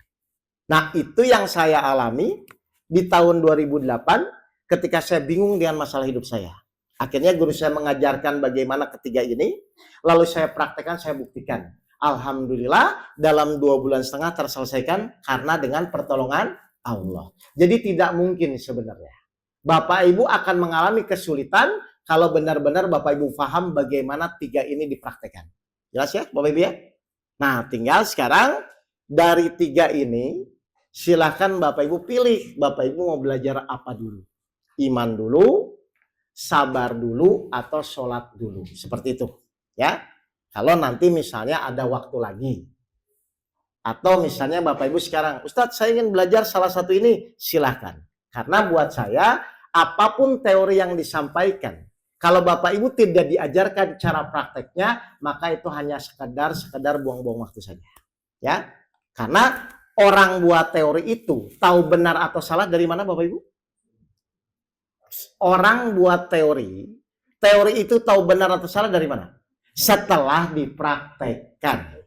Nah, itu yang saya alami di tahun 2008 ketika saya bingung dengan masalah hidup saya. Akhirnya guru saya mengajarkan bagaimana ketiga ini, lalu saya praktekkan, saya buktikan. Alhamdulillah dalam 2,5 bulan terselesaikan karena dengan pertolongan Allah. Jadi tidak mungkin sebenarnya. Bapak Ibu akan mengalami kesulitan kalau benar-benar Bapak Ibu paham bagaimana tiga ini dipraktekkan. Jelas ya Bapak Ibu ya? Nah tinggal sekarang dari tiga ini silahkan Bapak Ibu pilih. Bapak Ibu mau belajar apa dulu? Iman dulu, sabar dulu, atau sholat dulu. Seperti itu ya. Kalau nanti misalnya ada waktu lagi. Atau misalnya Bapak Ibu sekarang, Ustadz saya ingin belajar salah satu ini, silahkan. Karena buat saya, apapun teori yang disampaikan, kalau Bapak Ibu tidak diajarkan cara prakteknya, maka itu hanya sekedar buang-buang waktu saja. Ya, karena orang buat teori itu, tahu benar atau salah dari mana Bapak Ibu? Orang buat teori itu tahu benar atau salah dari mana? Setelah dipraktekkan.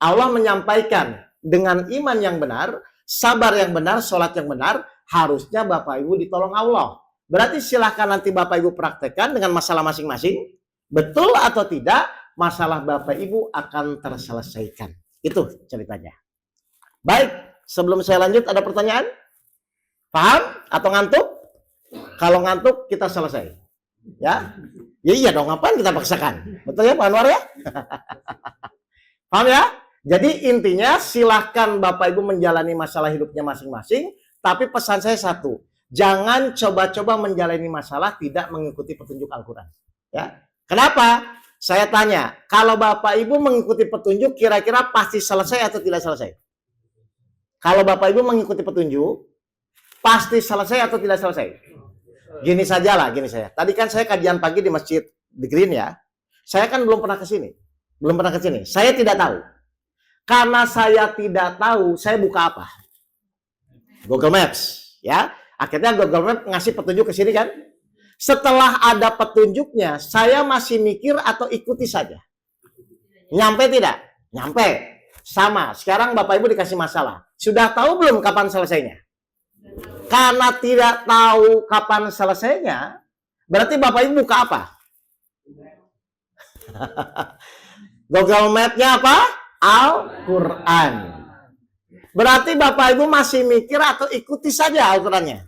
Allah menyampaikan dengan iman yang benar, sabar yang benar, sholat yang benar, harusnya Bapak Ibu ditolong Allah. Berarti silahkan nanti Bapak Ibu praktekkan dengan masalah masing-masing. Betul atau tidak, masalah Bapak Ibu akan terselesaikan. Itu ceritanya. Baik, sebelum saya lanjut ada pertanyaan? Paham atau ngantuk? Kalau ngantuk kita selesai. Ya? Ya iya dong, ngapain kita paksakan? Betul ya Pak Anwar ya? Paham ya? Jadi intinya silahkan Bapak Ibu menjalani masalah hidupnya masing-masing. Tapi pesan saya satu, jangan coba-coba menjalani masalah tidak mengikuti petunjuk Al-Quran. Ya, kenapa? Saya tanya, kalau Bapak Ibu mengikuti petunjuk, kira-kira pasti selesai atau tidak selesai? Kalau Bapak Ibu mengikuti petunjuk, pasti selesai atau tidak selesai? Gini saja lah, gini saya. Tadi kan saya kajian pagi di Masjid The Green ya. Saya kan belum pernah ke sini. Saya tidak tahu. Karena saya tidak tahu, saya buka apa? Google Maps, ya. Akhirnya Google Maps ngasih petunjuk ke sini kan. Setelah ada petunjuknya, saya masih mikir atau ikuti saja. Nyampe tidak? Nyampe. Sama. Sekarang Bapak Ibu dikasih masalah. Sudah tahu belum kapan selesainya? Karena tidak tahu kapan selesainya, berarti Bapak Ibu buka apa? Google Map-nya apa? Al-Quran. Berarti Bapak Ibu masih mikir atau ikuti saja Al-Qurannya?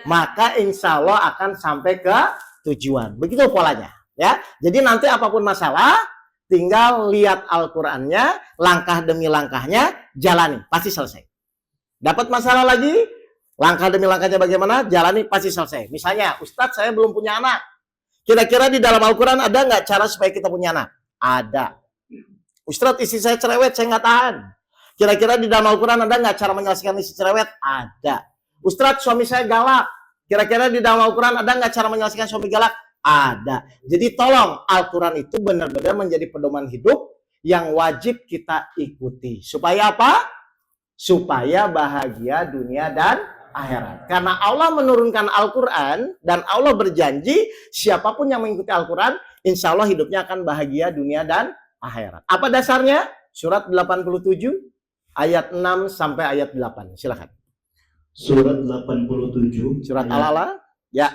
Maka insya Allah akan sampai ke tujuan. Begitu polanya. Ya. Jadi nanti apapun masalah, tinggal lihat Al-Qurannya, langkah demi langkahnya, jalani. Pasti selesai. Dapat masalah lagi, langkah demi langkahnya bagaimana, jalani pasti selesai. Misalnya, Ustadz saya belum punya anak. Kira-kira di dalam Al-Quran ada nggak cara supaya kita punya anak? Ada. Ustadz istri saya cerewet, saya nggak tahan. Kira-kira di dalam Al-Quran ada nggak cara menyelesaikan istri cerewet? Ada. Ustadz suami saya galak. Kira-kira di dalam Al-Quran ada nggak cara menyelesaikan suami galak? Ada. Jadi tolong Al-Quran itu benar-benar menjadi pedoman hidup yang wajib kita ikuti. Supaya apa? supaya bahagia dunia dan akhirat. Karena Allah menurunkan Al-Quran dan Allah berjanji siapapun yang mengikuti Al-Quran, insya Allah hidupnya akan bahagia dunia dan akhirat. Apa dasarnya? Surat 87 ayat 6 sampai ayat 8. Silakan. Surat 87 Surat Al-Ala ya,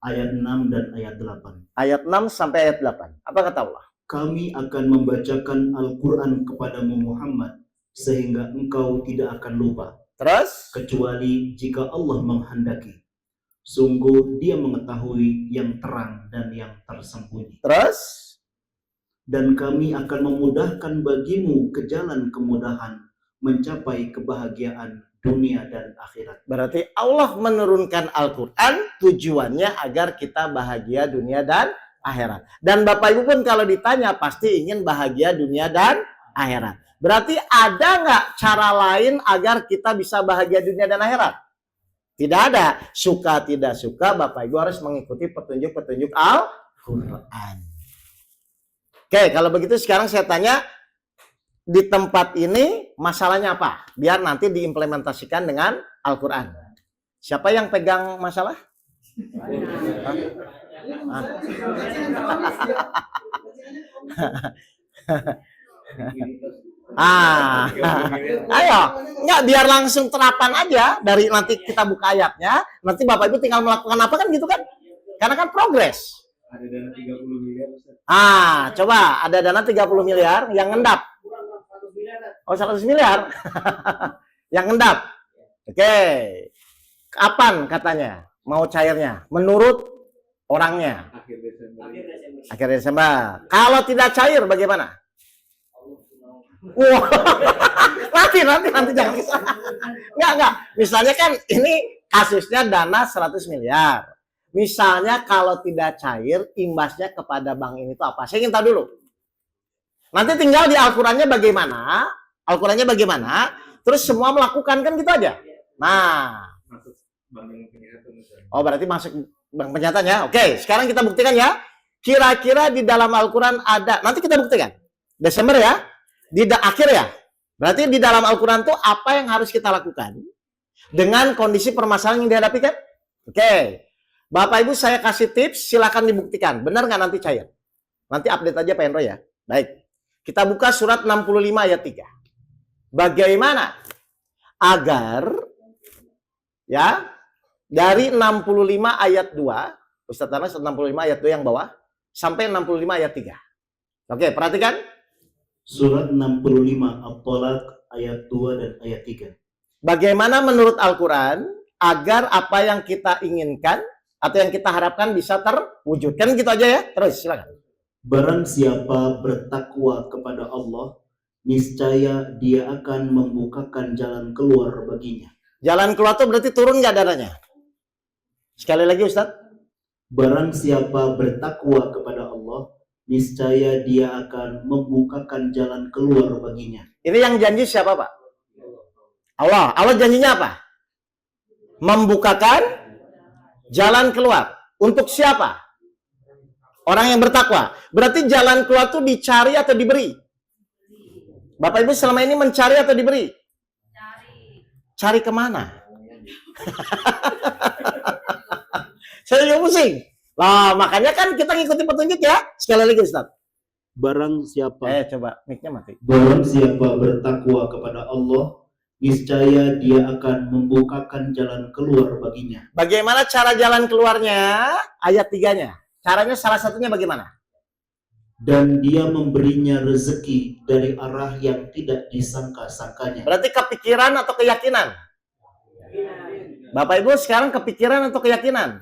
ayat 6 dan ayat 8. ayat 6 sampai ayat 8. Apa kata Allah? Kami akan membacakan Al-Quran kepadamu Muhammad sehingga engkau tidak akan lupa, Terus? kecuali jika Allah menghendaki. Sungguh Dia mengetahui yang terang dan yang tersembunyi. Terus? Dan kami akan memudahkan bagimu ke jalan kemudahan mencapai kebahagiaan dunia dan akhirat. Berarti Allah menurunkan Al-Quran tujuannya agar kita bahagia dunia dan akhirat. Dan Bapak Ibu pun kalau ditanya pasti ingin bahagia dunia dan akhirat. Berarti ada nggak cara lain agar kita bisa bahagia dunia dan akhirat? Tidak ada. Suka tidak suka Bapak Ibu harus mengikuti petunjuk-petunjuk Al-Quran. Oke, kalau begitu sekarang saya tanya, di tempat ini masalahnya apa? Biar nanti diimplementasikan dengan Al-Quran. Siapa yang pegang masalah? Ayo, nggak biar langsung terapan aja dari nanti kita buka ayatnya, nanti Bapak Ibu tinggal melakukan apa kan gitu kan? Karena kan progres. Ada dana 30 miliar. Coba ada dana 30 miliar yang ngendap. Oh, 100 miliar. Yang ngendap. Oke. Kapan katanya mau cairnya? Menurut orangnya. Akhir Desember. Kalau tidak cair bagaimana? Wah. nanti jangan ke sana. Enggak. Misalnya kan ini kasusnya dana 100 miliar. Misalnya kalau tidak cair, imbasnya kepada bank ini itu apa? Saya ingin tahu dulu. Nanti tinggal di Al-Qurannya bagaimana, terus semua melakukan kan gitu aja. Nah, oh berarti masuk bank penyatan ya. Oke, sekarang kita buktikan ya. Kira-kira di dalam Al-Quran ada, nanti kita buktikan. Desember ya, akhir ya. Berarti di dalam Al-Quran tuh apa yang harus kita lakukan dengan kondisi permasalahan yang dihadapi kan? Oke. Bapak Ibu saya kasih tips, silakan dibuktikan. Benar nggak nanti cair? Nanti update aja Pak Hendro ya. Baik. Kita buka surat 65 ayat 3. Bagaimana agar ya dari 65 ayat 2, Ustaz Anas 65 ayat 2 yang bawah sampai 65 ayat 3. Oke, perhatikan. Surat 65 At-Tolaq ayat 2 dan ayat 3. Bagaimana menurut Al-Quran agar apa yang kita inginkan atau yang kita harapkan bisa terwujud. Kan gitu aja ya. Terus silakan. Barang siapa bertakwa kepada Allah, niscaya Dia akan membukakan jalan keluar baginya. Jalan keluar itu berarti turun nggak dananya? Sekali lagi Ustaz. Barang siapa bertakwa kepada Allah, niscaya Dia akan membukakan jalan keluar baginya. Ini yang janji siapa Pak? Allah. Allah janjinya apa? Membukakan jalan keluar. Untuk siapa? Orang yang bertakwa. Berarti jalan keluar itu dicari atau diberi? Bapak Ibu selama ini mencari atau diberi? Cari kemana? Saya juga pusing. Lah, makanya kan kita ngikutin petunjuk ya. Sekali lagi Ustaz. Barang siapa Coba mic-nya mati. Barang siapa bertakwa kepada Allah, niscaya Dia akan membukakan jalan keluar baginya. Bagaimana cara jalan keluarnya? Ayat 3-nya. Caranya salah satunya bagaimana? Dan Dia memberinya rezeki dari arah yang tidak disangka-sangkanya. Berarti kepikiran atau keyakinan? Bapak Ibu sekarang kepikiran atau keyakinan?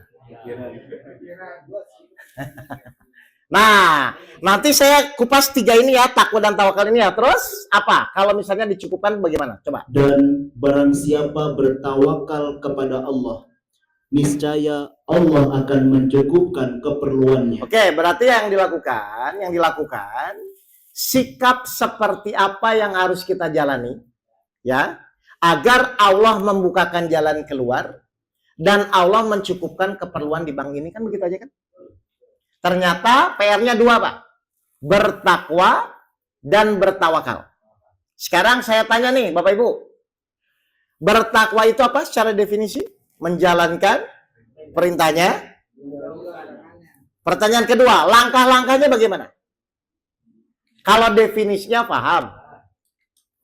Nah, nanti saya kupas 3 ini ya, takwa dan tawakal ini ya. Terus apa? Kalau misalnya dicukupkan bagaimana? Coba. Dan barang siapa bertawakal kepada Allah, niscaya Allah akan mencukupkan keperluannya. Oke, berarti yang dilakukan sikap seperti apa yang harus kita jalani ya, agar Allah membukakan jalan keluar dan Allah mencukupkan keperluan di bank ini kan begitu aja kan? Ternyata PR-nya 2 Pak. Bertakwa dan bertawakal. Sekarang saya tanya nih Bapak Ibu. Bertakwa itu apa secara definisi? Menjalankan perintahnya. Pertanyaan kedua, langkah-langkahnya bagaimana? Kalau definisinya paham,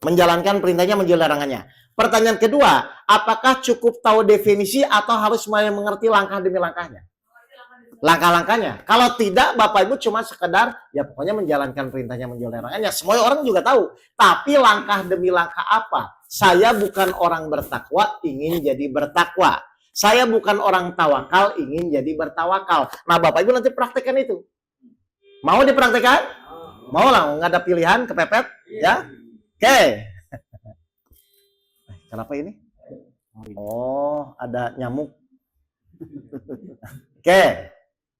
menjalankan perintahnya, menjauhi larangannya. Pertanyaan kedua, apakah cukup tahu definisi atau harus mulai mengerti langkah demi langkahnya? Langkah-langkahnya. Kalau tidak, Bapak Ibu cuma sekedar, ya pokoknya menjalankan perintahnya, menjauhi larangannya. Semua orang juga tahu. Tapi langkah demi langkah apa? Saya bukan orang bertakwa, ingin jadi bertakwa. Saya bukan orang tawakal, ingin jadi bertawakal. Nah, Bapak Ibu nanti praktekkan itu. Mau dipraktekkan? Mau lah, nggak ada pilihan, kepepet, ya? Oke. Kenapa ini? Oh, ada nyamuk. Oke,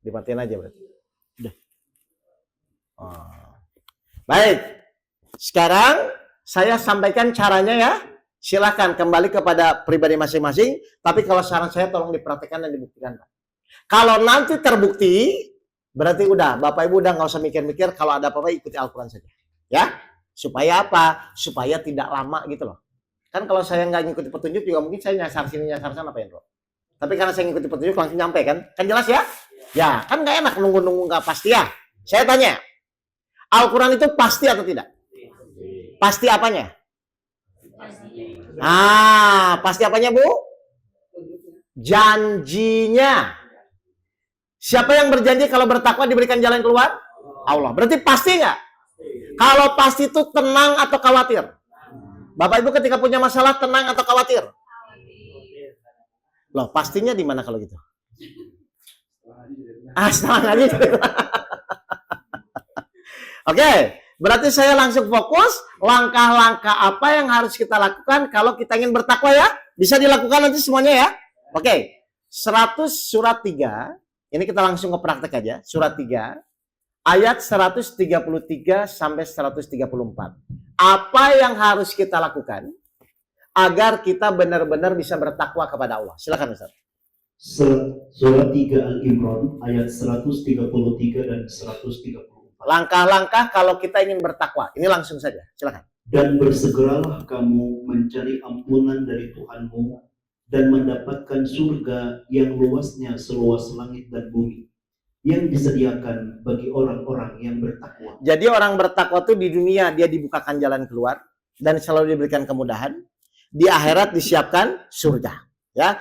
dimatiin aja berarti. Udah. Oh. Baik. Sekarang saya sampaikan caranya ya. Silakan kembali kepada pribadi masing-masing. Tapi kalau saran saya tolong dipraktekkan dan dibuktikan. Kalau nanti terbukti, berarti udah, Bapak Ibu udah nggak usah mikir-mikir. Kalau ada apa-apa ikuti Al-Quran saja. Ya, supaya apa? Supaya tidak lama gitu loh. Kan kalau saya nggak ngikuti petunjuk juga mungkin saya nyasar sini nyasar sana Pak Hendro. Tapi karena saya ngikuti petunjuk langsung nyampe kan? Kan jelas ya? Ya, kan nggak enak nunggu-nunggu nggak pasti ya. Saya tanya, Al-Quran itu pasti atau tidak? Pasti apanya? Ah, pasti apanya Bu? Janjinya. Siapa yang berjanji kalau bertakwa diberikan jalan keluar? Allah. Berarti pasti nggak? Kalau pasti itu tenang atau khawatir? Bapak Ibu ketika punya masalah tenang atau khawatir? Loh, pastinya di mana kalau gitu? Setelah ngaji. Oke, berarti saya langsung fokus langkah-langkah apa yang harus kita lakukan kalau kita ingin bertakwa ya. Bisa dilakukan nanti semuanya ya. Oke, 100 surat 3. Ini kita langsung ke praktek aja. Surat 3, ayat 133 sampai 134. Apa yang harus kita lakukan agar kita benar-benar bisa bertakwa kepada Allah? Silakan Ustaz. Surat 3 Al-Imran ayat 133 dan 134. Langkah-langkah kalau kita ingin bertakwa. Ini langsung saja. Silakan. Dan bersegeralah kamu mencari ampunan dari Tuhanmu dan mendapatkan surga yang luasnya seluas langit dan bumi, yang disediakan bagi orang-orang yang bertakwa. Jadi orang bertakwa itu di dunia dia dibukakan jalan keluar dan selalu diberikan kemudahan. Di akhirat disiapkan surga. Ya,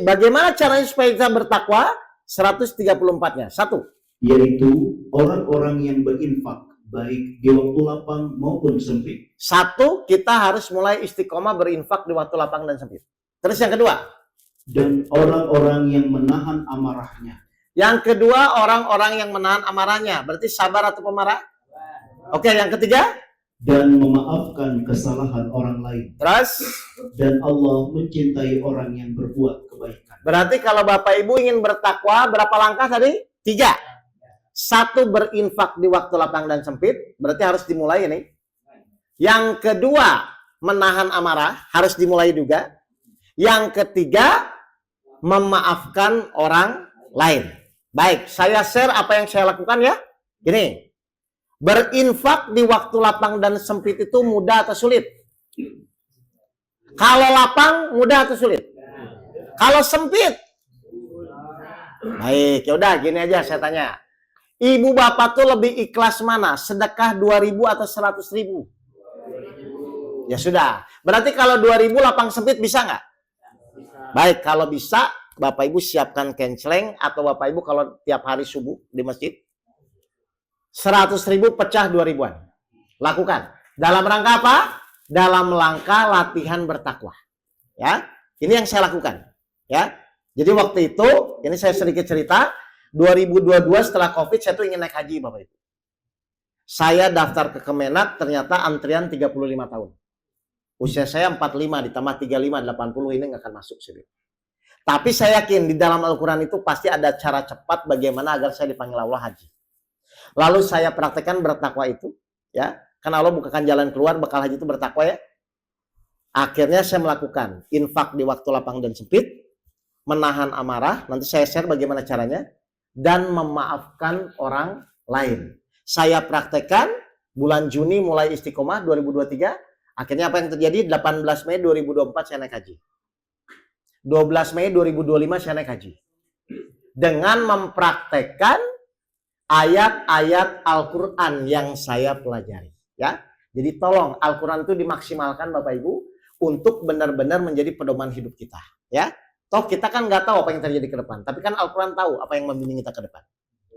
bagaimana caranya supaya kita bertakwa? 134-nya. 1. Yaitu orang-orang yang berinfak baik di waktu lapang maupun sempit. 1, kita harus mulai istiqomah berinfak di waktu lapang dan sempit. Terus yang kedua? Dan orang-orang yang menahan amarahnya. Yang kedua, orang-orang yang menahan amarahnya. Berarti sabar atau pemarah? Oke, yang ketiga? Dan memaafkan kesalahan orang lain. Terus? Dan Allah mencintai orang yang berbuat kebaikan. Berarti kalau Bapak Ibu ingin bertakwa, berapa langkah tadi? 3. 1, berinfak di waktu lapang dan sempit. Berarti harus dimulai ini. Yang kedua, menahan amarah. Harus dimulai juga. Yang ketiga, memaafkan orang lain. Baik, saya share apa yang saya lakukan ya. Gini, berinfak di waktu lapang dan sempit itu mudah atau sulit? Kalau lapang, mudah atau sulit? Kalau sempit? Baik, yaudah gini aja saya tanya. Ibu bapak tuh lebih ikhlas mana? Sedekah 2.000 atau 100.000? Ya sudah. Berarti kalau 2.000 lapang sempit bisa nggak? Baik, kalau bisa, Bapak Ibu siapkan kenceleng atau Bapak Ibu kalau tiap hari subuh di masjid 100.000 pecah 2.000-an. Lakukan. Dalam rangka apa? Dalam rangka latihan bertakwa. Ya, ini yang saya lakukan. Ya, jadi waktu itu, ini saya sedikit cerita. 2022 setelah COVID saya tuh ingin naik haji Bapak Ibu. Saya daftar ke Kemenak ternyata antrian 35 tahun. Usia saya 45 ditambah 35 80 ini nggak akan masuk sih. Tapi saya yakin di dalam Al-Quran itu pasti ada cara cepat bagaimana agar saya dipanggil Allah haji. Lalu saya praktekkan bertakwa itu, ya. Karena Allah bukakan jalan keluar bekal haji itu bertakwa ya. Akhirnya saya melakukan infak di waktu lapang dan sempit, menahan amarah, nanti saya share bagaimana caranya, dan memaafkan orang lain. Saya praktekkan bulan Juni mulai istiqomah 2023, Akhirnya apa yang terjadi? 18 Mei 2024 saya naik haji. 12 Mei 2025 saya naik haji. Dengan mempraktekkan ayat-ayat Al-Quran yang saya pelajari. Ya, jadi tolong Al-Quran itu dimaksimalkan Bapak Ibu untuk benar-benar menjadi pedoman hidup kita. Ya, toh kita kan nggak tahu apa yang terjadi ke depan, tapi kan Al-Quran tahu apa yang membimbing kita ke depan.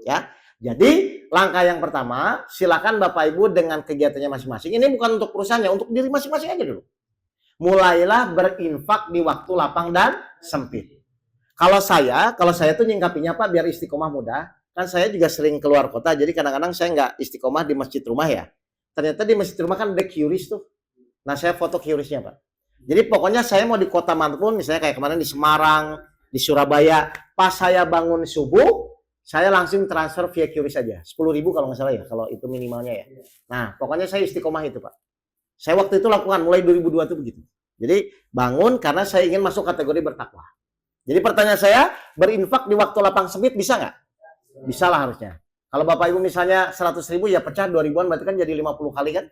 Ya, jadi langkah yang pertama, silakan Bapak Ibu dengan kegiatannya masing-masing. Ini bukan untuk perusahaannya, untuk diri masing-masing aja dulu. Mulailah berinfak di waktu lapang dan sempit. Kalau saya tuh nyingkapinya Pak biar istiqomah mudah. Kan saya juga sering keluar kota, jadi kadang-kadang saya nggak istiqomah di masjid rumah ya. Ternyata di masjid rumah kan ada QRIS tuh. Nah saya foto QRIS-nya Pak. Jadi pokoknya saya mau di kota manapun, misalnya kayak kemarin di Semarang, di Surabaya, pas saya bangun subuh, saya langsung transfer via QRIS aja. 10.000 kalau nggak salah ya, kalau itu minimalnya ya. Nah pokoknya saya istiqomah itu Pak. Saya waktu itu lakukan, mulai 2002 itu begitu. Jadi bangun karena saya ingin masuk kategori bertakwa. Jadi pertanyaan saya, berinfak di waktu lapang sempit bisa nggak? Bisa lah harusnya. Kalau Bapak Ibu misalnya 100.000 ya pecah 2.000-an berarti kan jadi 50 kali kan?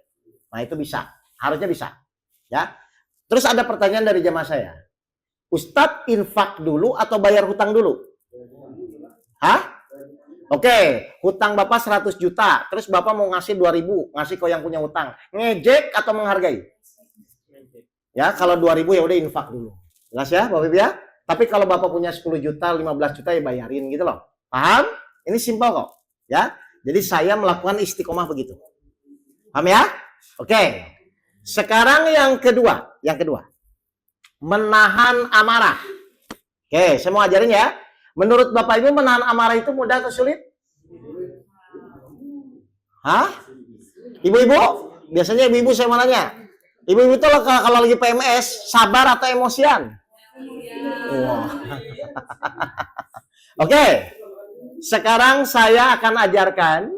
Nah itu bisa. Harusnya bisa. Ya. Terus ada pertanyaan dari jamaah saya. Ustadz infak dulu atau bayar hutang dulu? Hah? Oke, hutang Bapak 100 juta. Terus Bapak mau ngasih 2.000, ngasih ke yang punya hutang. Ngejek atau menghargai? Ya, kalau 2.000 ya udah infak dulu. Jelas ya Bapak Ibu ya? Tapi kalau Bapak punya 10 juta, 15 juta ya bayarin gitu loh. Paham? Ini simpel kok. Ya. Jadi saya melakukan istiqomah begitu. Paham ya? Oke. Sekarang yang kedua. Menahan amarah. Oke, saya mau ajarin ya. Menurut Bapak Ibu menahan amarah itu mudah atau sulit? Hah? Ibu-ibu? Biasanya ibu-ibu saya mau nanya. Ibu-ibu itu kalau lagi PMS, sabar atau emosian? Wow. Oke. Sekarang saya akan ajarkan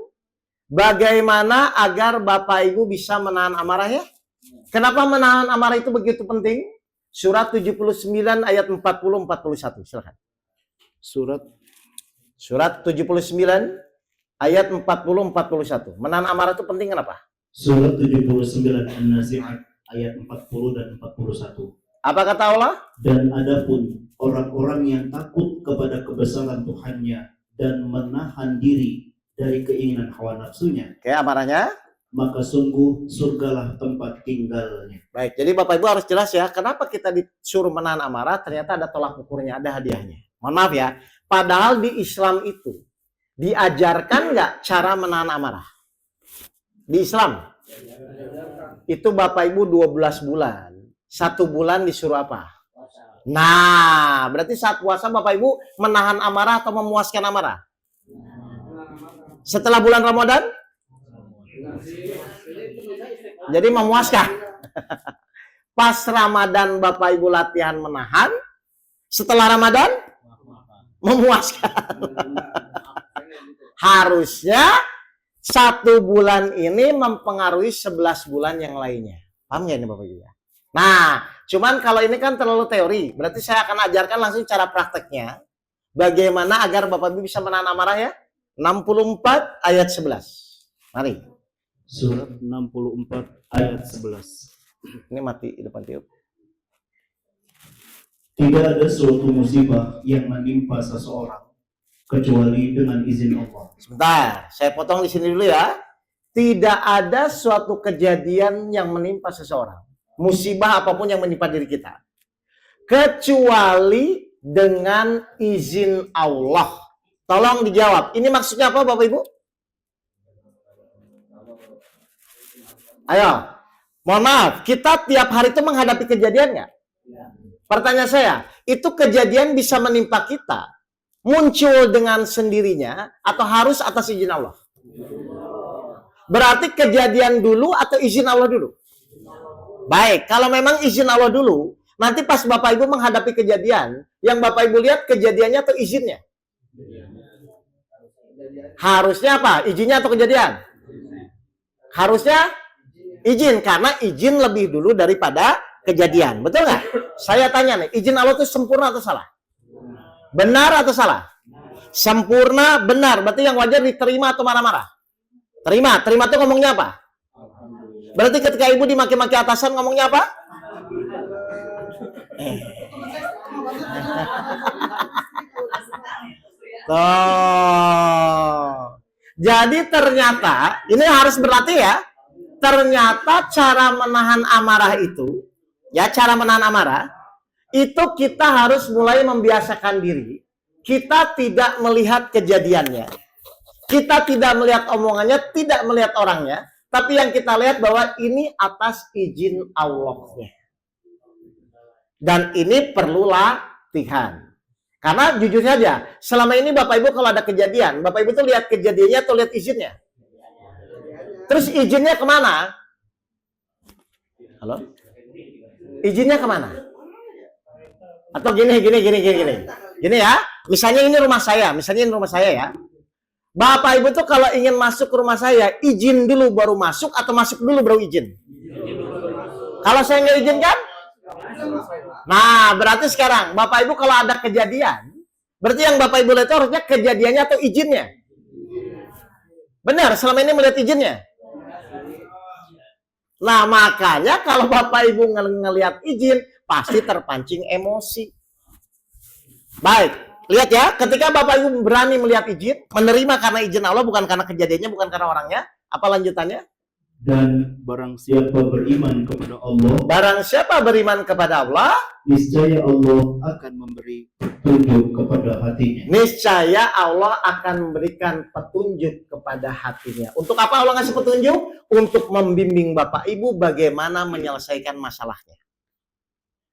bagaimana agar Bapak Ibu bisa menahan amarah ya. Kenapa menahan amarah itu begitu penting? Surat 79 ayat 40-41. Silakan. Surat 79 ayat 40-41. Menahan amarah itu penting kenapa? Surat 79 An-Nazi'at ayat 40 dan 41. Apa kata Allah? Dan adapun orang-orang yang takut kepada kebesaran Tuhannya dan menahan diri dari keinginan hawa nafsunya, Oke, amarahnya. maka sungguh surgalah tempat tinggalnya. Baik, jadi Bapak Ibu harus jelas ya, kenapa kita disuruh menahan amarah, ternyata ada tolak ukurnya, ada hadiahnya. Mohon maaf ya, padahal di Islam itu diajarkan nggak cara menahan amarah? Di Islam itu Bapak Ibu 12 bulan, 1 bulan disuruh apa? Nah, berarti saat puasa Bapak Ibu menahan amarah atau memuaskan amarah? Setelah bulan Ramadan? Jadi memuaskan. Pas Ramadan Bapak Ibu latihan menahan, setelah Ramadan memuaskan. Harusnya 1 bulan ini mempengaruhi 11 bulan yang lainnya. Paham nggak ini Bapak Ibu ya? Nah, cuman kalau ini kan terlalu teori. Berarti saya akan ajarkan langsung cara prakteknya. Bagaimana agar Bapak Ibu bisa menahan amarah ya? 64 ayat 11. Mari. Surat 64 ayat 11. Ini mati di depan tiup. Tidak ada suatu musibah yang menimpa seseorang kecuali dengan izin Allah. Sebentar, saya potong di sini dulu ya. Tidak ada suatu kejadian yang menimpa seseorang, musibah apapun yang menimpa diri kita, kecuali dengan izin Allah. Tolong dijawab. Ini maksudnya apa Bapak Ibu? Ayo. Mohon maaf, kita tiap hari itu menghadapi kejadian nggak? Pertanyaan saya, itu kejadian bisa menimpa kita, muncul dengan sendirinya, atau harus atas izin Allah? Berarti kejadian dulu atau izin Allah dulu? Baik, kalau memang izin Allah dulu, nanti pas Bapak Ibu menghadapi kejadian, yang Bapak Ibu lihat kejadiannya atau izinnya? Harusnya apa? Izinnya atau kejadian? Harusnya izin, karena izin lebih dulu daripada kejadian. Betul nggak? Saya tanya nih, izin Allah itu sempurna atau salah? Benar atau salah? Sempurna, benar. Berarti yang wajar diterima atau marah-marah? Terima. Terima itu ngomongnya apa? Berarti ketika ibu dimaki-maki atasan ngomongnya apa? Tuh. Jadi ternyata, ini harus berlatih ya. Ternyata cara menahan amarah itu, ya cara menahan amarah, itu kita harus mulai membiasakan diri. Kita tidak melihat kejadiannya. Kita tidak melihat omongannya, tidak melihat orangnya. Tapi yang kita lihat bahwa ini atas izin Allahnya. Dan ini perlu latihan. Karena jujur saja, selama ini Bapak Ibu kalau ada kejadian, Bapak Ibu tuh lihat kejadiannya atau lihat izinnya? Terus izinnya kemana? Halo? Izinnya kemana? Atau gini. Gini ya, misalnya ini rumah saya ya. Bapak Ibu tuh kalau ingin masuk ke rumah saya, izin dulu baru masuk atau masuk dulu baru izin? Kalau saya nggak izinkan? Nah, berarti sekarang Bapak Ibu kalau ada kejadian, berarti yang Bapak Ibu lihat itu harusnya kejadiannya atau izinnya? Benar, selama ini melihat izinnya. Nah, makanya kalau Bapak Ibu ngelihat izin, pasti terpancing emosi. Baik, lihat ya, ketika Bapak Ibu berani melihat izin, menerima karena izin Allah, bukan karena kejadiannya, bukan karena orangnya, apa lanjutannya? Dan barang siapa beriman kepada Allah, Barang siapa beriman kepada Allah, niscaya Allah akan memberi petunjuk kepada hatinya. niscaya Allah akan memberikan petunjuk kepada hatinya. Untuk apa Allah ngasih petunjuk? Untuk membimbing Bapak Ibu bagaimana menyelesaikan masalahnya.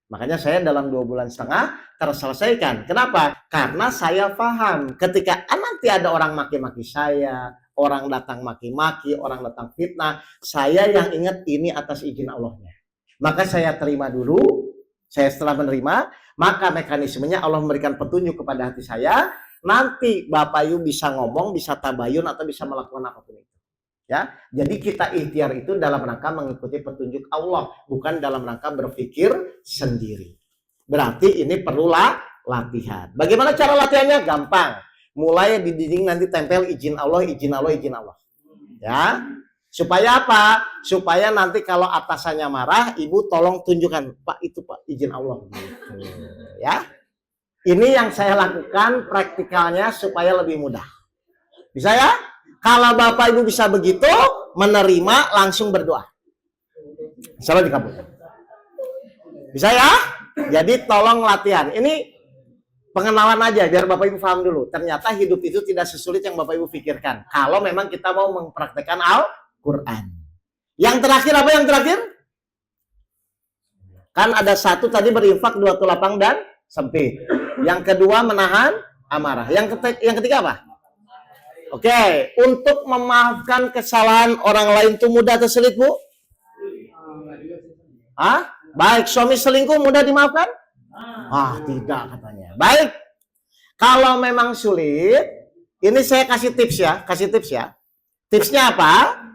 Makanya saya dalam 2,5 bulan terselesaikan. Kenapa? Karena saya paham ketika nanti ada orang maki-maki saya, orang datang maki-maki, orang datang fitnah, saya yang ingat ini atas izin Allahnya. Maka saya terima dulu, saya setelah menerima, maka mekanismenya Allah memberikan petunjuk kepada hati saya, nanti Bapak Ibu bisa ngomong, bisa tabayun, atau bisa melakukan apapun itu. Ya, jadi kita ikhtiar itu dalam rangka mengikuti petunjuk Allah, bukan dalam rangka berpikir sendiri. Berarti ini perlulah latihan. Bagaimana cara latihannya? Gampang. Mulai di dinding nanti tempel izin Allah, izin Allah, izin Allah. Ya. Supaya apa? Supaya nanti kalau atasannya marah, ibu tolong tunjukkan, Pak itu Pak izin Allah. Gitu. Ya. Ini yang saya lakukan praktikalnya supaya lebih mudah. Bisa ya? Kalau Bapak Ibu bisa begitu, menerima langsung berdoa. Insyaallah dikabulkan. Bisa ya? Jadi tolong latihan. Ini pengenalan aja biar Bapak Ibu paham dulu. Ternyata hidup itu tidak sesulit yang Bapak Ibu pikirkan. Kalau memang kita mau mempraktekkan Al-Quran. Yang terakhir apa yang terakhir? Kan ada satu tadi berinfak, dua tuh lapang dan sempit. Yang kedua menahan amarah. Yang ketiga apa? Oke, untuk memaafkan kesalahan orang lain itu mudah atau sulit, Bu? Hah? Baik, suami selingkuh mudah dimaafkan? Tidak katanya. Baik. Kalau memang sulit, ini saya kasih tips ya. Tipsnya apa?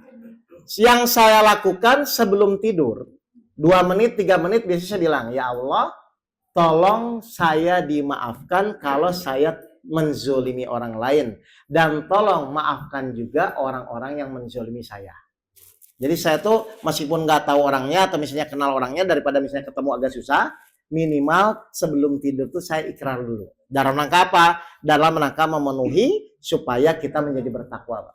Yang saya lakukan sebelum tidur, 2 menit, 3 menit biasanya saya bilang, ya Allah, tolong saya dimaafkan kalau saya menzolimi orang lain. Dan tolong maafkan juga orang-orang yang menzolimi saya. Jadi saya tuh meskipun nggak tahu orangnya atau misalnya kenal orangnya, daripada misalnya ketemu agak susah, minimal sebelum tidur tuh saya ikrar dulu. Dalam rangka apa? Dalam rangka memenuhi supaya kita menjadi bertakwa.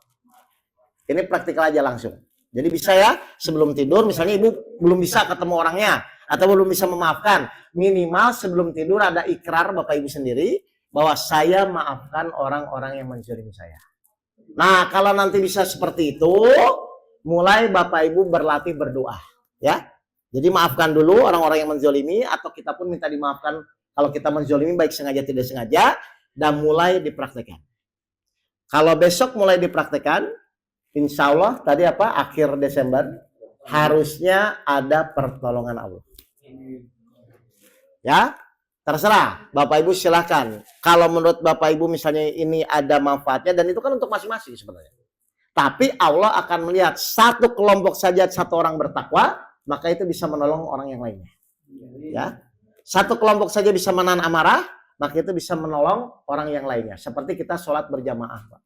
Ini praktikal aja langsung. Jadi bisa ya sebelum tidur, misalnya ibu belum bisa ketemu orangnya atau belum bisa memaafkan, minimal sebelum tidur ada ikrar Bapak Ibu sendiri bahwa saya maafkan orang-orang yang menzalimi saya. Nah, kalau nanti bisa seperti itu, mulai Bapak Ibu berlatih berdoa, ya. Jadi maafkan dulu orang-orang yang menzalimi, atau kita pun minta dimaafkan kalau kita menzalimi baik sengaja tidak sengaja, dan mulai dipraktekkan. Kalau besok mulai dipraktekkan, insya Allah tadi apa? Akhir Desember harusnya ada pertolongan Allah. Ya. Terserah, Bapak Ibu silahkan. Kalau menurut Bapak Ibu misalnya ini ada manfaatnya, dan itu kan untuk masing-masing sebenarnya. Tapi Allah akan melihat satu kelompok saja satu orang bertakwa, maka itu bisa menolong orang yang lainnya. Ya, satu kelompok saja bisa menahan amarah, maka itu bisa menolong orang yang lainnya. Seperti kita sholat berjamaah, Pak.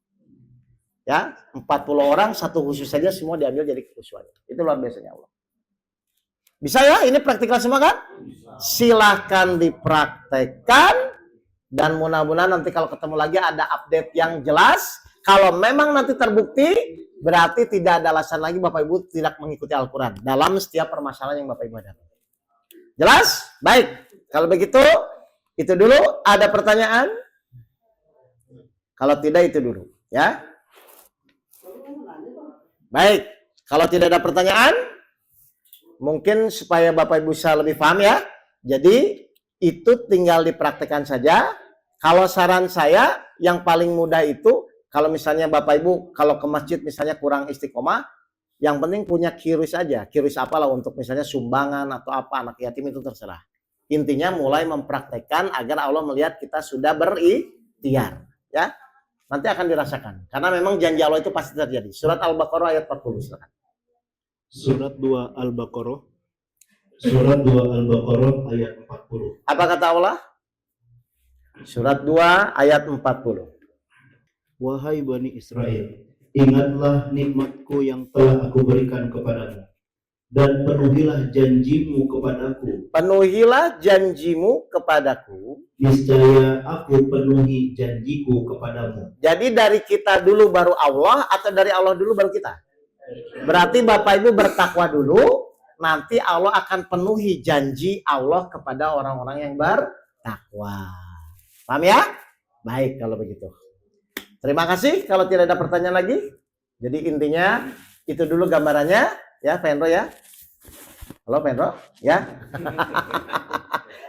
Ya, 40 orang satu khusus saja semua diambil jadi kekhusyuan. Itu luar biasanya Allah. Bisa ya? Ini praktikal semua kan? Silahkan dipraktekkan dan mudah-mudahan nanti kalau ketemu lagi ada update yang jelas. Kalau memang nanti terbukti, berarti tidak ada alasan lagi Bapak Ibu tidak mengikuti Al-Quran dalam setiap permasalahan yang Bapak Ibu hadapi. Jelas? Baik. Kalau begitu, itu dulu. Ada pertanyaan? Kalau tidak, itu dulu. Ya. Baik. Kalau tidak ada pertanyaan, mungkin supaya Bapak Ibu bisa lebih paham ya. Jadi, itu tinggal dipraktekkan saja. Kalau saran saya, yang paling mudah itu, kalau misalnya Bapak Ibu, kalau ke masjid misalnya kurang istiqomah, yang penting punya kiris aja. Kiris apalah untuk misalnya sumbangan atau apa, anak yatim itu terserah. Intinya mulai mempraktekkan agar Allah melihat kita sudah berikhtiar. Ya, nanti akan dirasakan. Karena memang janji Allah itu pasti terjadi. Surat Al-Baqarah ayat 40. Silakan. Surat 2 Al-Baqarah. Surat 2 Al-Baqarah ayat 40. Apa kata Allah? Surat 2 ayat 40. Wahai Bani Israel, ingatlah nikmatku yang telah aku berikan kepadamu, dan penuhilah janjimu kepadaku. Penuhilah janjimu kepadaku. Niscaya aku penuhi janjiku kepadamu. Jadi dari kita dulu baru Allah atau dari Allah dulu baru kita? Berarti Bapak Ibu bertakwa dulu, nanti Allah akan penuhi janji Allah kepada orang-orang yang bertakwa. Paham ya? Baik kalau begitu. Terima kasih. Kalau tidak ada pertanyaan lagi. Jadi intinya itu dulu gambarannya ya, Fenro ya. Halo Fenro, ya.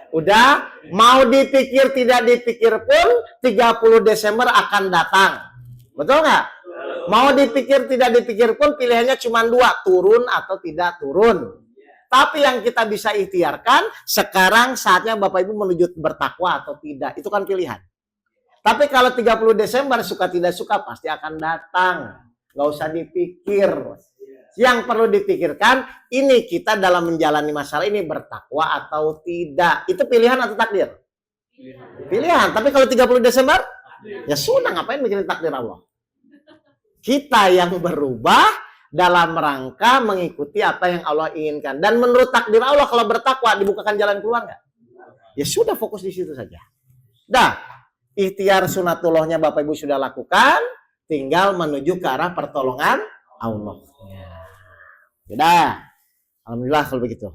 Udah, mau dipikir tidak dipikir pun 30 Desember akan datang. Betul nggak? Mau dipikir tidak dipikir pun pilihannya cuma dua, turun atau tidak turun. Tapi yang kita bisa ikhtiarkan, sekarang saatnya Bapak Ibu menuju bertakwa atau tidak. Itu kan pilihan. Tapi kalau 30 Desember suka tidak suka pasti akan datang. Nggak usah dipikir. Yang perlu dipikirkan, ini kita dalam menjalani masalah ini bertakwa atau tidak. Itu pilihan atau takdir? Pilihan. Tapi kalau 30 Desember, ya sudah, ngapain mikirin takdir Allah? Kita yang berubah dalam rangka mengikuti apa yang Allah inginkan. Dan menurut takdir Allah, kalau bertakwa dibukakan jalan keluar nggak? Ya sudah, fokus di situ saja. Dah, ikhtiar sunatullahnya Bapak Ibu sudah lakukan, tinggal menuju ke arah pertolongan Allah. Ya. Sudah. Alhamdulillah kalau begitu.